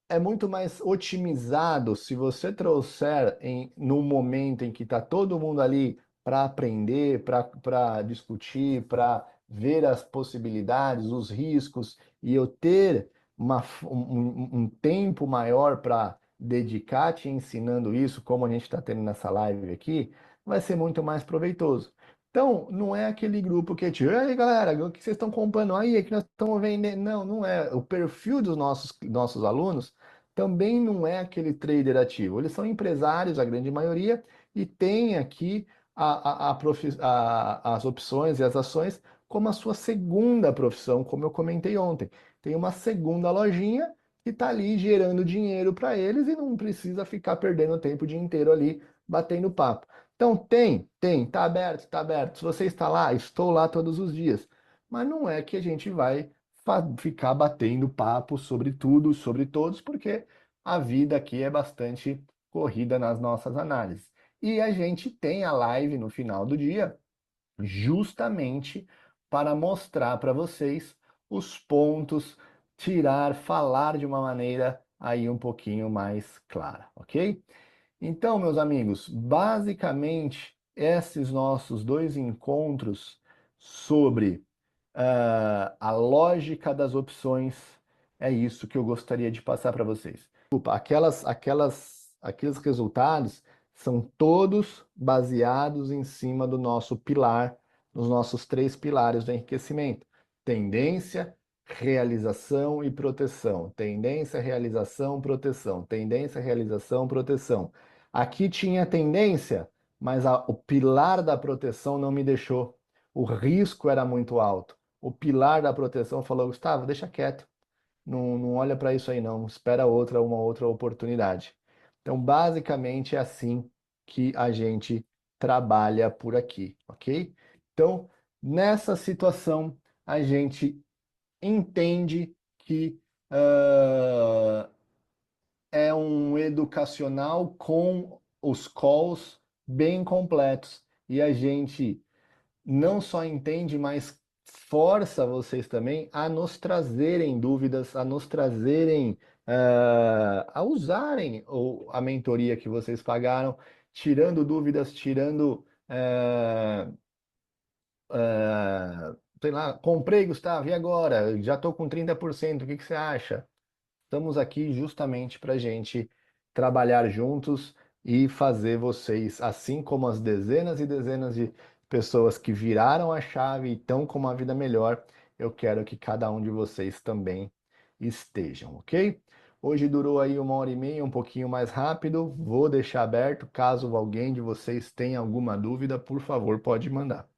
é muito mais otimizado se você trouxer no momento em que está todo mundo ali para aprender, para discutir, para ver as possibilidades, os riscos, e eu ter um tempo maior para dedicar te ensinando isso, como a gente está tendo nessa live aqui, vai ser muito mais proveitoso. Então, não é aquele grupo que é tipo, ei galera, o que vocês estão comprando aí? É que nós estamos vendendo. Não, não é. O perfil dos nossos alunos também não é aquele trader ativo. Eles são empresários, a grande maioria, e tem aqui as opções e as ações como a sua segunda profissão, como eu comentei ontem. Tem uma segunda lojinha que está ali gerando dinheiro para eles e não precisa ficar perdendo tempo o dia inteiro ali batendo papo. Então tá aberto, tá aberto. Se você está lá, estou lá todos os dias. Mas não é que a gente vai ficar batendo papo sobre tudo, sobre todos, porque a vida aqui é bastante corrida nas nossas análises. E a gente tem a live no final do dia, justamente para mostrar para vocês os pontos, falar de uma maneira aí um pouquinho mais clara, ok? Então, meus amigos, basicamente, esses nossos dois encontros sobre a lógica das opções é isso que eu gostaria de passar para vocês. Desculpa, aqueles resultados são todos baseados em cima do nosso pilar, dos nossos três pilares do enriquecimento: tendência, realização e proteção. Tendência, realização, proteção. Tendência, realização, proteção. Aqui tinha tendência, mas o pilar da proteção não me deixou. O risco era muito alto. O pilar da proteção falou: Gustavo, deixa quieto. Não, não olha para isso aí não. Espera uma outra oportunidade. Então, basicamente é assim que a gente trabalha por aqui, ok? Então, nessa situação, a gente entende que é um educacional com os calls bem completos. E a gente não só entende, mas força vocês também a nos trazerem dúvidas, a nos trazerem, a usarem a mentoria que vocês pagaram. tirando dúvidas, tirando, sei lá, comprei, Gustavo, e agora? Já estou com 30%, o que que você acha? Estamos aqui justamente para a gente trabalhar juntos e fazer vocês, assim como as dezenas e dezenas de pessoas que viraram a chave e estão com uma vida melhor, eu quero que cada um de vocês também estejam, ok? Hoje durou aí 1 hora e meia, um pouquinho mais rápido. Vou deixar aberto, caso alguém de vocês tenha alguma dúvida, por favor, pode mandar.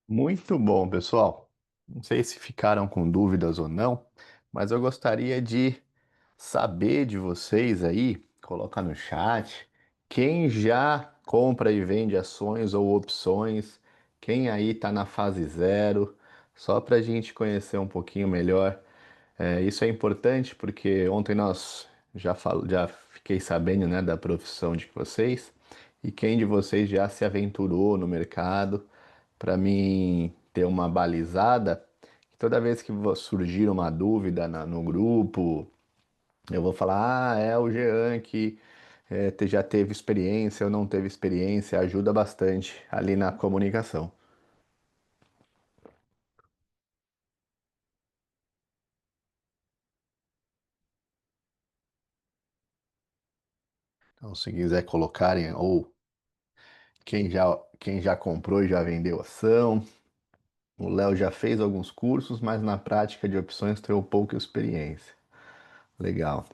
Muito bom, pessoal. Não sei se ficaram com dúvidas ou não, mas eu gostaria de saber de vocês aí, colocar no chat, quem já compra e vende ações ou opções, quem aí está na fase zero, só para a gente conhecer um pouquinho melhor. Isso é importante porque ontem nós já fiquei sabendo, né, da profissão de vocês e quem de vocês já se aventurou no mercado para mim ter uma balizada. Toda vez que surgir uma dúvida no grupo, eu vou falar, é o Jean que já teve experiência ou não teve experiência, ajuda bastante ali na comunicação. Então, se quiser colocarem, ou quem já comprou e já vendeu ação, o Léo já fez alguns cursos, mas na prática de opções tem pouca experiência. Legal.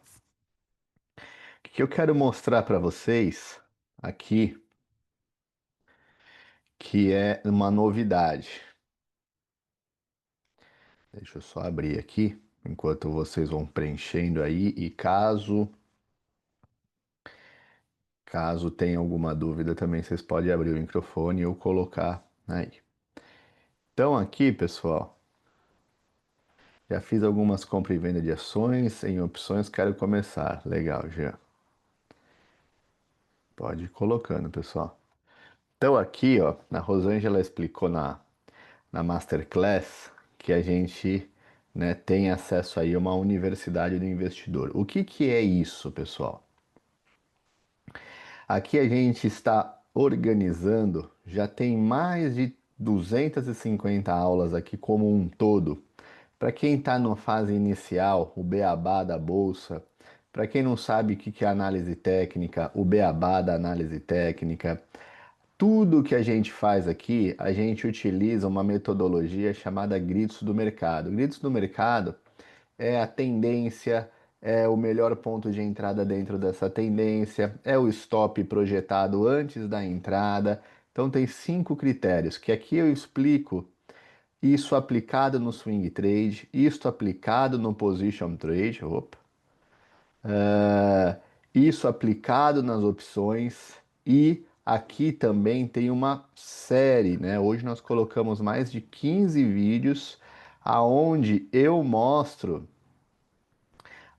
O que eu quero mostrar para vocês aqui, que é uma novidade. Deixa eu só abrir aqui, enquanto vocês vão preenchendo aí, e caso tenha alguma dúvida também, vocês podem abrir o microfone ou colocar aí. Então aqui, pessoal, já fiz algumas compras e venda de ações em opções, quero começar. Legal, já. Pode ir colocando, pessoal. Então aqui, ó, a Rosângela explicou na Masterclass que a gente, né, tem acesso aí a uma universidade do investidor. O que que é isso, pessoal? Aqui a gente está organizando, já tem mais de 250 aulas aqui como um todo. Para quem está na fase inicial, o beabá da bolsa. Para quem não sabe o que é análise técnica, o beabá da análise técnica. Tudo que a gente faz aqui, a gente utiliza uma metodologia chamada gritos do mercado. Gritos do mercado é a tendência, é o melhor ponto de entrada dentro dessa tendência, é o stop projetado antes da entrada. Então tem 5 critérios que aqui eu explico isso aplicado no swing trade, isso aplicado no position trade, isso aplicado nas opções e aqui também tem uma série, né? Hoje nós colocamos mais de 15 vídeos aonde eu mostro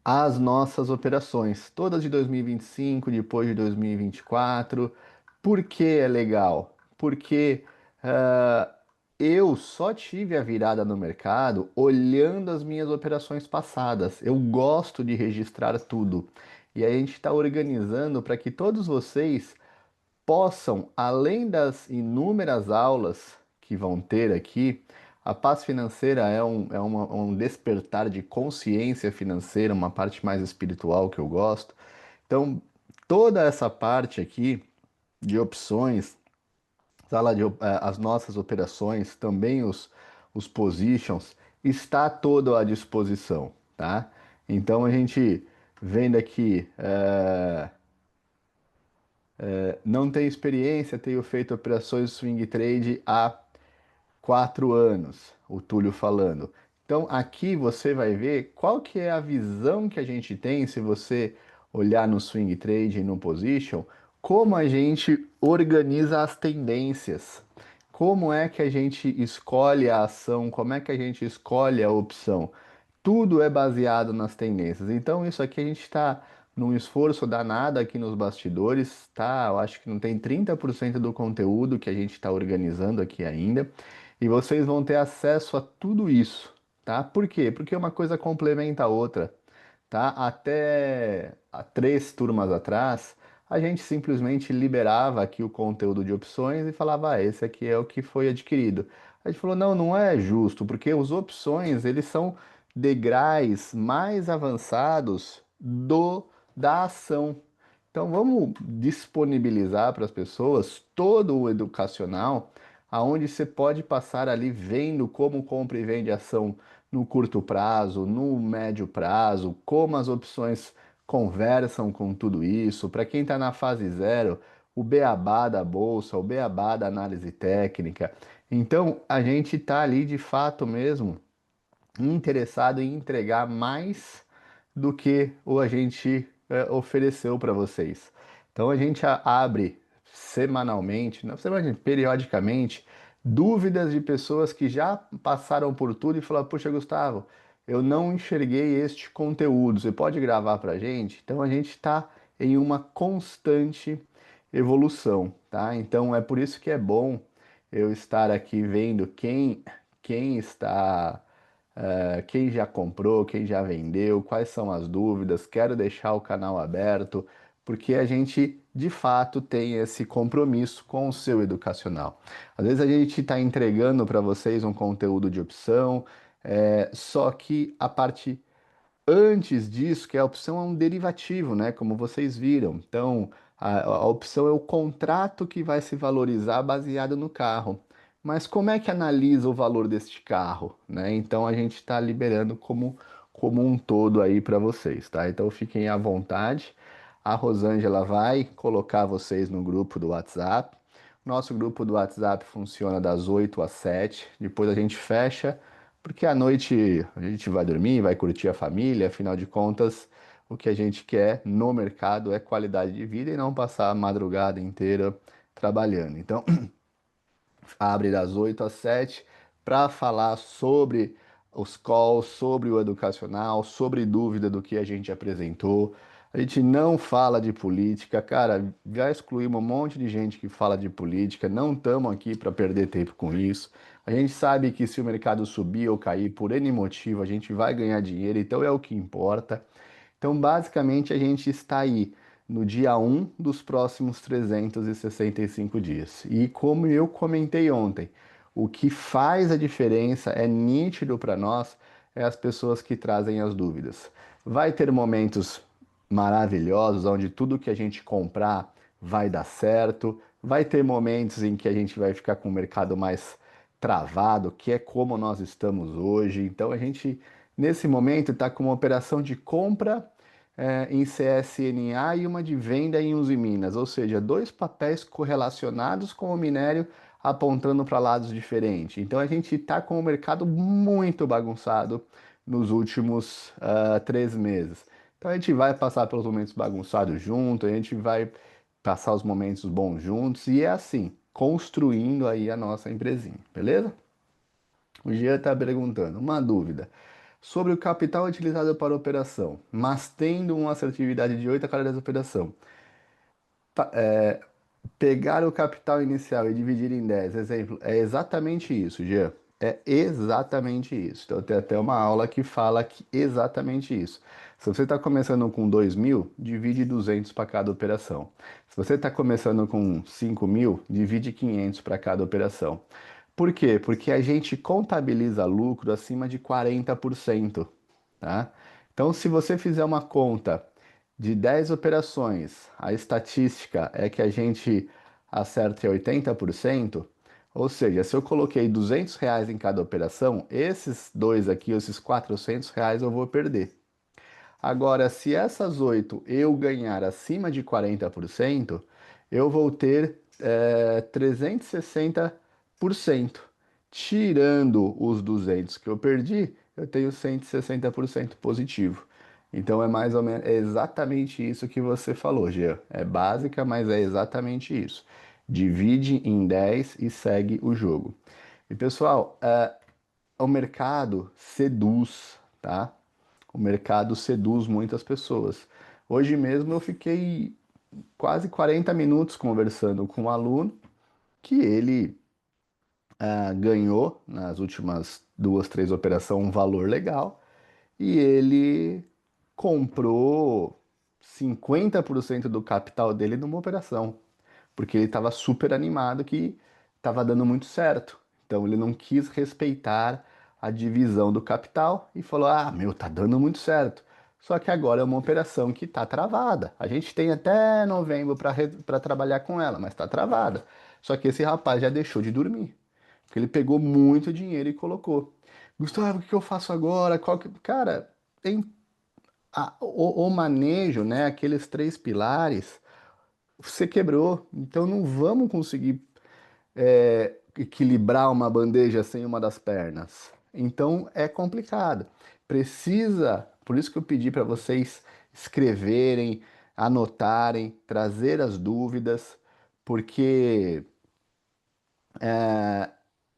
as nossas operações, todas de 2025, depois de 2024. Por que é legal? Porque ah, eu só tive a virada no mercado olhando as minhas operações passadas. Eu gosto de registrar tudo. E aí a gente está organizando para que todos vocês possam, além das inúmeras aulas que vão ter aqui, a paz financeira é um despertar de consciência financeira, uma parte mais espiritual que eu gosto. Então, toda essa parte aqui de opções, as nossas operações, também os positions, está todo à disposição, tá? Então, a gente vendo aqui. Não tenho experiência, tenho feito operações swing trade há 4 anos, o Túlio falando. Então aqui você vai ver qual que é a visão que a gente tem se você olhar no swing trade e no position, como a gente organiza as tendências, como é que a gente escolhe a ação, como é que a gente escolhe a opção. Tudo é baseado nas tendências. Então isso aqui a gente está num esforço danado aqui nos bastidores, tá? Eu acho que não tem 30% do conteúdo que a gente está organizando aqui ainda. E vocês vão ter acesso a tudo isso, tá? Por quê? Porque uma coisa complementa a outra. tá? Até há 3 turmas atrás, a gente simplesmente liberava aqui o conteúdo de opções e falava, ah, esse aqui é o que foi adquirido. A gente falou, não, não é justo, porque os opções, eles são degraus mais avançados da ação. Então vamos disponibilizar para as pessoas todo o educacional, aonde você pode passar ali vendo como compra e vende ação no curto prazo, no médio prazo, como as opções conversam com tudo isso. Para quem está na fase zero, o beabá da bolsa, o beabá da análise técnica. Então a gente está ali de fato mesmo interessado em entregar mais do que o a gente ofereceu para vocês. Então a gente abre semanalmente, não semanalmente, periodicamente, dúvidas de pessoas que já passaram por tudo e falaram: Puxa, Gustavo, eu não enxerguei este conteúdo, você pode gravar para a gente? Então a gente está em uma constante evolução, tá? Então é por isso que é bom eu estar aqui vendo quem está quem já comprou, quem já vendeu, quais são as dúvidas. Quero deixar o canal aberto, porque a gente de fato tem esse compromisso com o seu educacional. Às vezes a gente está entregando para vocês um conteúdo de opção, só que a parte antes disso, que a opção é um derivativo, né? Como vocês viram. Então, a opção é o contrato que vai se valorizar baseado no carro. Mas como é que analisa o valor deste carro, né? Então a gente está liberando como um todo aí para vocês, tá? Então fiquem à vontade. A Rosângela vai colocar vocês no grupo do WhatsApp. Nosso grupo do WhatsApp funciona das 8 às 7. Depois a gente fecha porque à noite a gente vai dormir, vai curtir a família, afinal de contas, o que a gente quer no mercado é qualidade de vida e não passar a madrugada inteira trabalhando. Então, abre das 8 às 7 para falar sobre os calls, sobre o educacional, sobre dúvida do que a gente apresentou. A gente não fala de política, cara, já excluímos um monte de gente que fala de política, não estamos aqui para perder tempo com isso. A gente sabe que se o mercado subir ou cair por N motivo, a gente vai ganhar dinheiro, então é o que importa. Então, basicamente, a gente está aí no dia 1 dos próximos 365 dias. E como eu comentei ontem, o que faz a diferença, é nítido para nós, é as pessoas que trazem as dúvidas. Vai ter momentos maravilhosos onde tudo que a gente comprar vai dar certo, vai ter momentos em que a gente vai ficar com o mercado mais travado, que é como nós estamos hoje. Então a gente, nesse momento, está com uma operação de compra em CSNA e uma de venda em Uzi Minas, ou seja, dois papéis correlacionados com o minério apontando para lados diferentes. Então a gente está com o mercado muito bagunçado nos últimos 3 meses. Então a gente vai passar pelos momentos bagunçados junto, a gente vai passar os momentos bons juntos e é assim, construindo aí a nossa empresinha, beleza? O Jean está perguntando, uma dúvida. Sobre o capital utilizado para a operação, mas tendo uma assertividade de 8 a cada 10 operação. Pegar o capital inicial e dividir em 10, exemplo, é exatamente isso, Jean. É exatamente isso. Então tem até uma aula que fala que exatamente isso. Se você está começando com 2.000, divide 200 para cada operação. Se você está começando com 5.000, divide 500 para cada operação. Por quê? Porque a gente contabiliza lucro acima de 40%, tá? Então, se você fizer uma conta de 10 operações, a estatística é que a gente acerta 80%, ou seja, se eu coloquei R$ 200 em cada operação, esses dois aqui, esses R$ 400 eu vou perder. Agora, se essas 8 eu ganhar acima de 40%, eu vou ter 360%. Tirando os 200 que eu perdi, eu tenho 160% positivo. Então é mais ou menos exatamente isso que você falou, Jean. É básica, mas é exatamente isso. Divide em 10 e segue o jogo. E pessoal, o mercado seduz, tá? O mercado seduz muitas pessoas. Hoje mesmo eu fiquei quase 40 minutos conversando com um aluno que ele ganhou nas últimas 2, 3 operações um valor legal e ele comprou 50% do capital dele numa operação, porque ele estava super animado que estava dando muito certo. Então ele não quis respeitar a divisão do capital e falou: Ah, meu, tá dando muito certo. Só que agora é uma operação que está travada. A gente tem até novembro para trabalhar com ela, mas está travada. Só que esse rapaz já deixou de dormir, porque ele pegou muito dinheiro e colocou. Gustavo, o que que eu faço agora? Cara, tem o manejo, né? Aqueles três pilares, você quebrou. Então não vamos conseguir equilibrar uma bandeja sem uma das pernas. Então é complicado. Precisa, por isso que eu pedi para vocês escreverem, anotarem, trazer as dúvidas, porque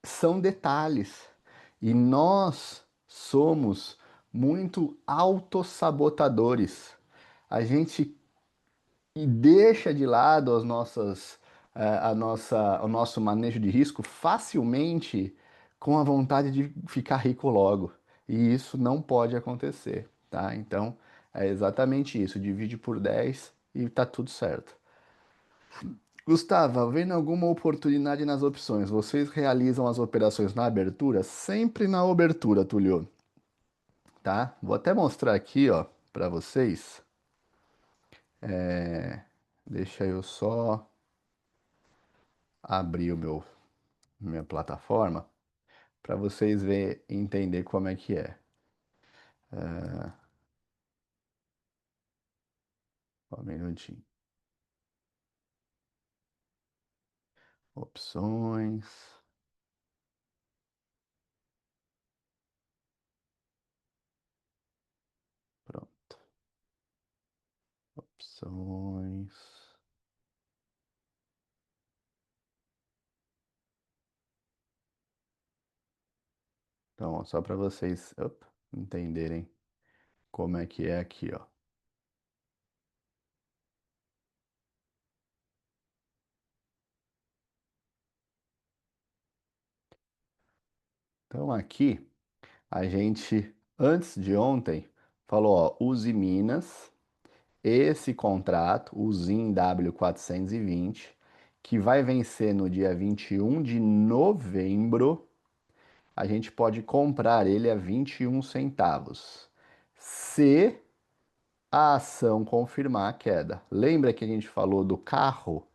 são detalhes e nós somos muito autossabotadores. A gente deixa de lado as nossas, o nosso manejo de risco facilmente com a vontade de ficar rico logo. E isso não pode acontecer, tá? Então, é exatamente isso. Divide por 10 e tá tudo certo. Gustavo, vendo alguma oportunidade nas opções, vocês realizam as operações na abertura? Sempre na abertura, Tulio, tá? Vou até mostrar aqui, ó, para vocês. Deixa eu só abrir minha plataforma para vocês ver e entender como é que é. Só um minutinho. Opções. Pronto. Opções. Então, ó, só para vocês entenderem como é que é aqui, ó. Então, aqui a gente, antes de ontem, falou, ó, Uzi Minas, esse contrato, o ZIM W420, que vai vencer no dia 21 de novembro, a gente pode comprar ele a 21 centavos. Se a ação confirmar a queda. Lembra que a gente falou do carro?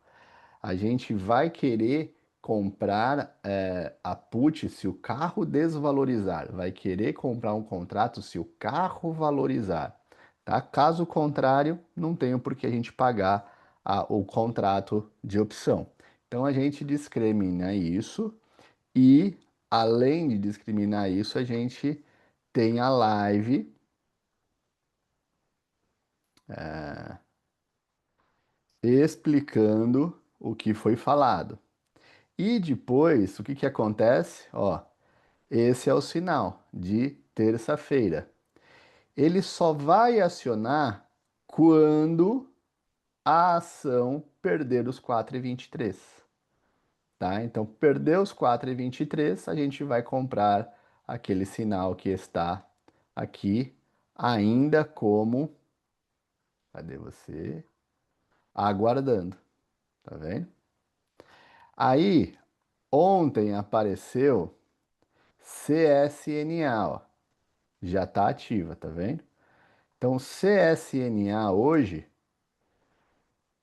A gente vai querer comprar a put se o carro desvalorizar. Vai querer comprar um contrato se o carro valorizar. Tá? Caso contrário, não tenho por que a gente pagar o contrato de opção. Então a gente discrimina isso e, além de discriminar isso, a gente tem a live explicando o que foi falado. E depois, o que que acontece? Ó, esse é o sinal de terça-feira. Ele só vai acionar quando a ação perder os 4,23, tá? Então, perdeu os 4,23, a gente vai comprar aquele sinal que está aqui, ainda como, cadê você? Aguardando, tá vendo? Aí, ontem apareceu CSNA, ó, já está ativa, tá vendo? Então, CSNA hoje,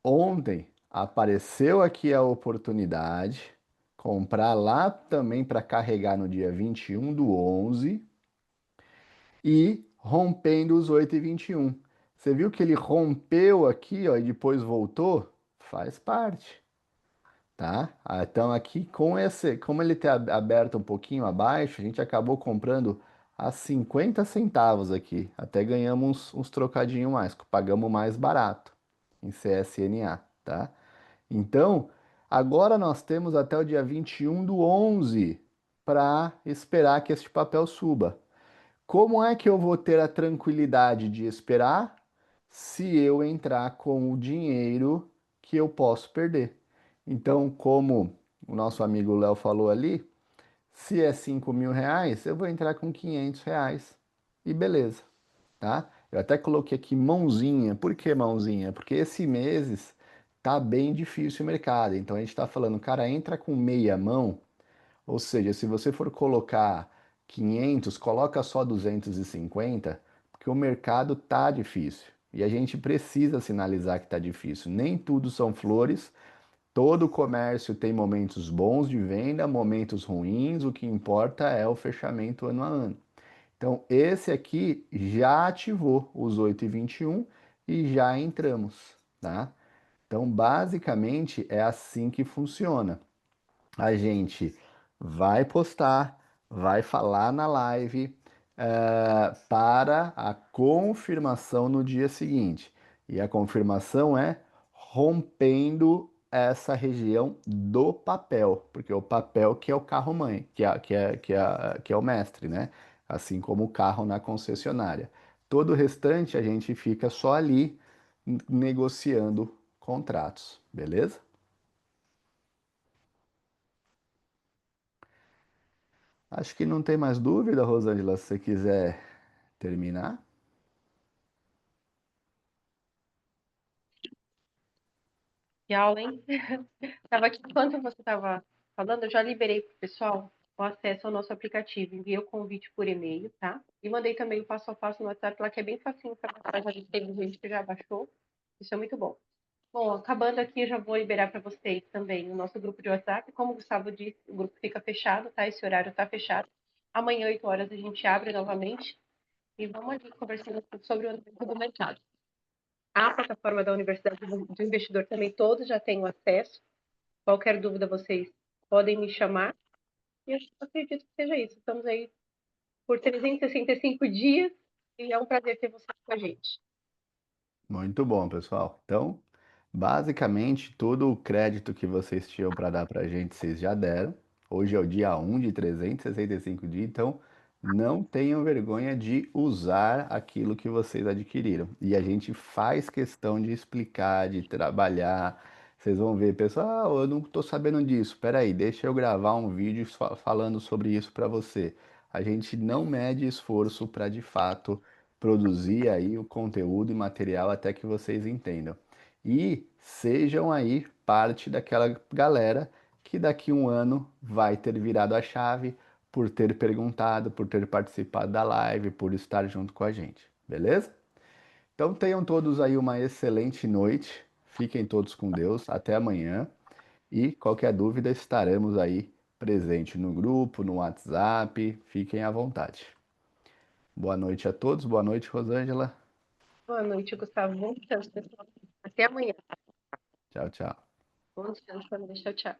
ontem, apareceu aqui a oportunidade, comprar lá também para carregar no dia 21 do 11 e rompendo os 8,21. Você viu que ele rompeu aqui, ó, e depois voltou? Faz parte. Tá? Então aqui com esse, como ele está aberto um pouquinho abaixo, a gente acabou comprando a 50 centavos aqui. Até ganhamos uns trocadinhos mais, pagamos mais barato em CSNA, tá? Então, agora nós temos até o dia 21 do 11 para esperar que este papel suba. Como é que eu vou ter a tranquilidade de esperar se eu entrar com o dinheiro que eu posso perder? Então, como o nosso amigo Léo falou ali, se é R$ 5.000, eu vou entrar com R$ 500 e beleza, tá? Eu até coloquei aqui mãozinha. Por que mãozinha? Porque esse mês tá bem difícil o mercado. Então a gente está falando, cara, entra com meia mão. Ou seja, se você for colocar 500, coloca só 250, porque o mercado tá difícil. E a gente precisa sinalizar que tá difícil. Nem tudo são flores. Todo comércio tem momentos bons de venda, momentos ruins. O que importa é o fechamento ano a ano. Então, esse aqui já ativou os 8,21 e já entramos, tá? Então, basicamente é assim que funciona. A gente vai postar, vai falar na live, para a confirmação no dia seguinte. E a confirmação é rompendo essa região do papel, porque o papel que é o carro-mãe, que é o mestre, né? Assim como o carro na concessionária. Todo o restante a gente fica só ali negociando contratos, beleza? Acho que não tem mais dúvida, Rosângela, se você quiser terminar. Que aula, hein? Tava aqui, enquanto você estava falando, eu já liberei para o pessoal o acesso ao nosso aplicativo. Enviei o convite por e-mail, tá? E mandei também o passo a passo no WhatsApp lá, que é bem facinho para baixar. Já teve gente que já baixou. Isso é muito bom. Bom, acabando aqui, eu já vou liberar para vocês também o nosso grupo de WhatsApp. Como o Gustavo disse, o grupo fica fechado, tá? Esse horário tá fechado. Amanhã, 8 horas, a gente abre novamente e vamos ali conversando sobre o andamento do mercado. A plataforma da Universidade do Investidor também todos já têm o acesso. Qualquer dúvida, vocês podem me chamar. E eu acredito que seja isso. Estamos aí por 365 dias e é um prazer ter vocês com a gente. Muito bom, pessoal. Então, basicamente, todo o crédito que vocês tinham para dar para a gente, vocês já deram. Hoje é o dia 1 de 365 dias, então não tenham vergonha de usar aquilo que vocês adquiriram. E a gente faz questão de explicar, de trabalhar. Vocês vão ver, pessoal, eu não estou sabendo disso. Espera aí, deixa eu gravar um vídeo falando sobre isso para você. A gente não mede esforço para de fato produzir aí o conteúdo e material até que vocês entendam. E sejam aí parte daquela galera que daqui um ano vai ter virado a chave por ter perguntado, por ter participado da live, por estar junto com a gente, beleza? Então tenham todos aí uma excelente noite. Fiquem todos com Deus. Até amanhã. E qualquer dúvida, estaremos aí presente no grupo, no WhatsApp. Fiquem à vontade. Boa noite a todos. Boa noite, Rosângela. Boa noite, Gustavo. Bom descanso, pessoal. Até amanhã. Tchau, tchau. Bom descanso, família. Tchau, tchau.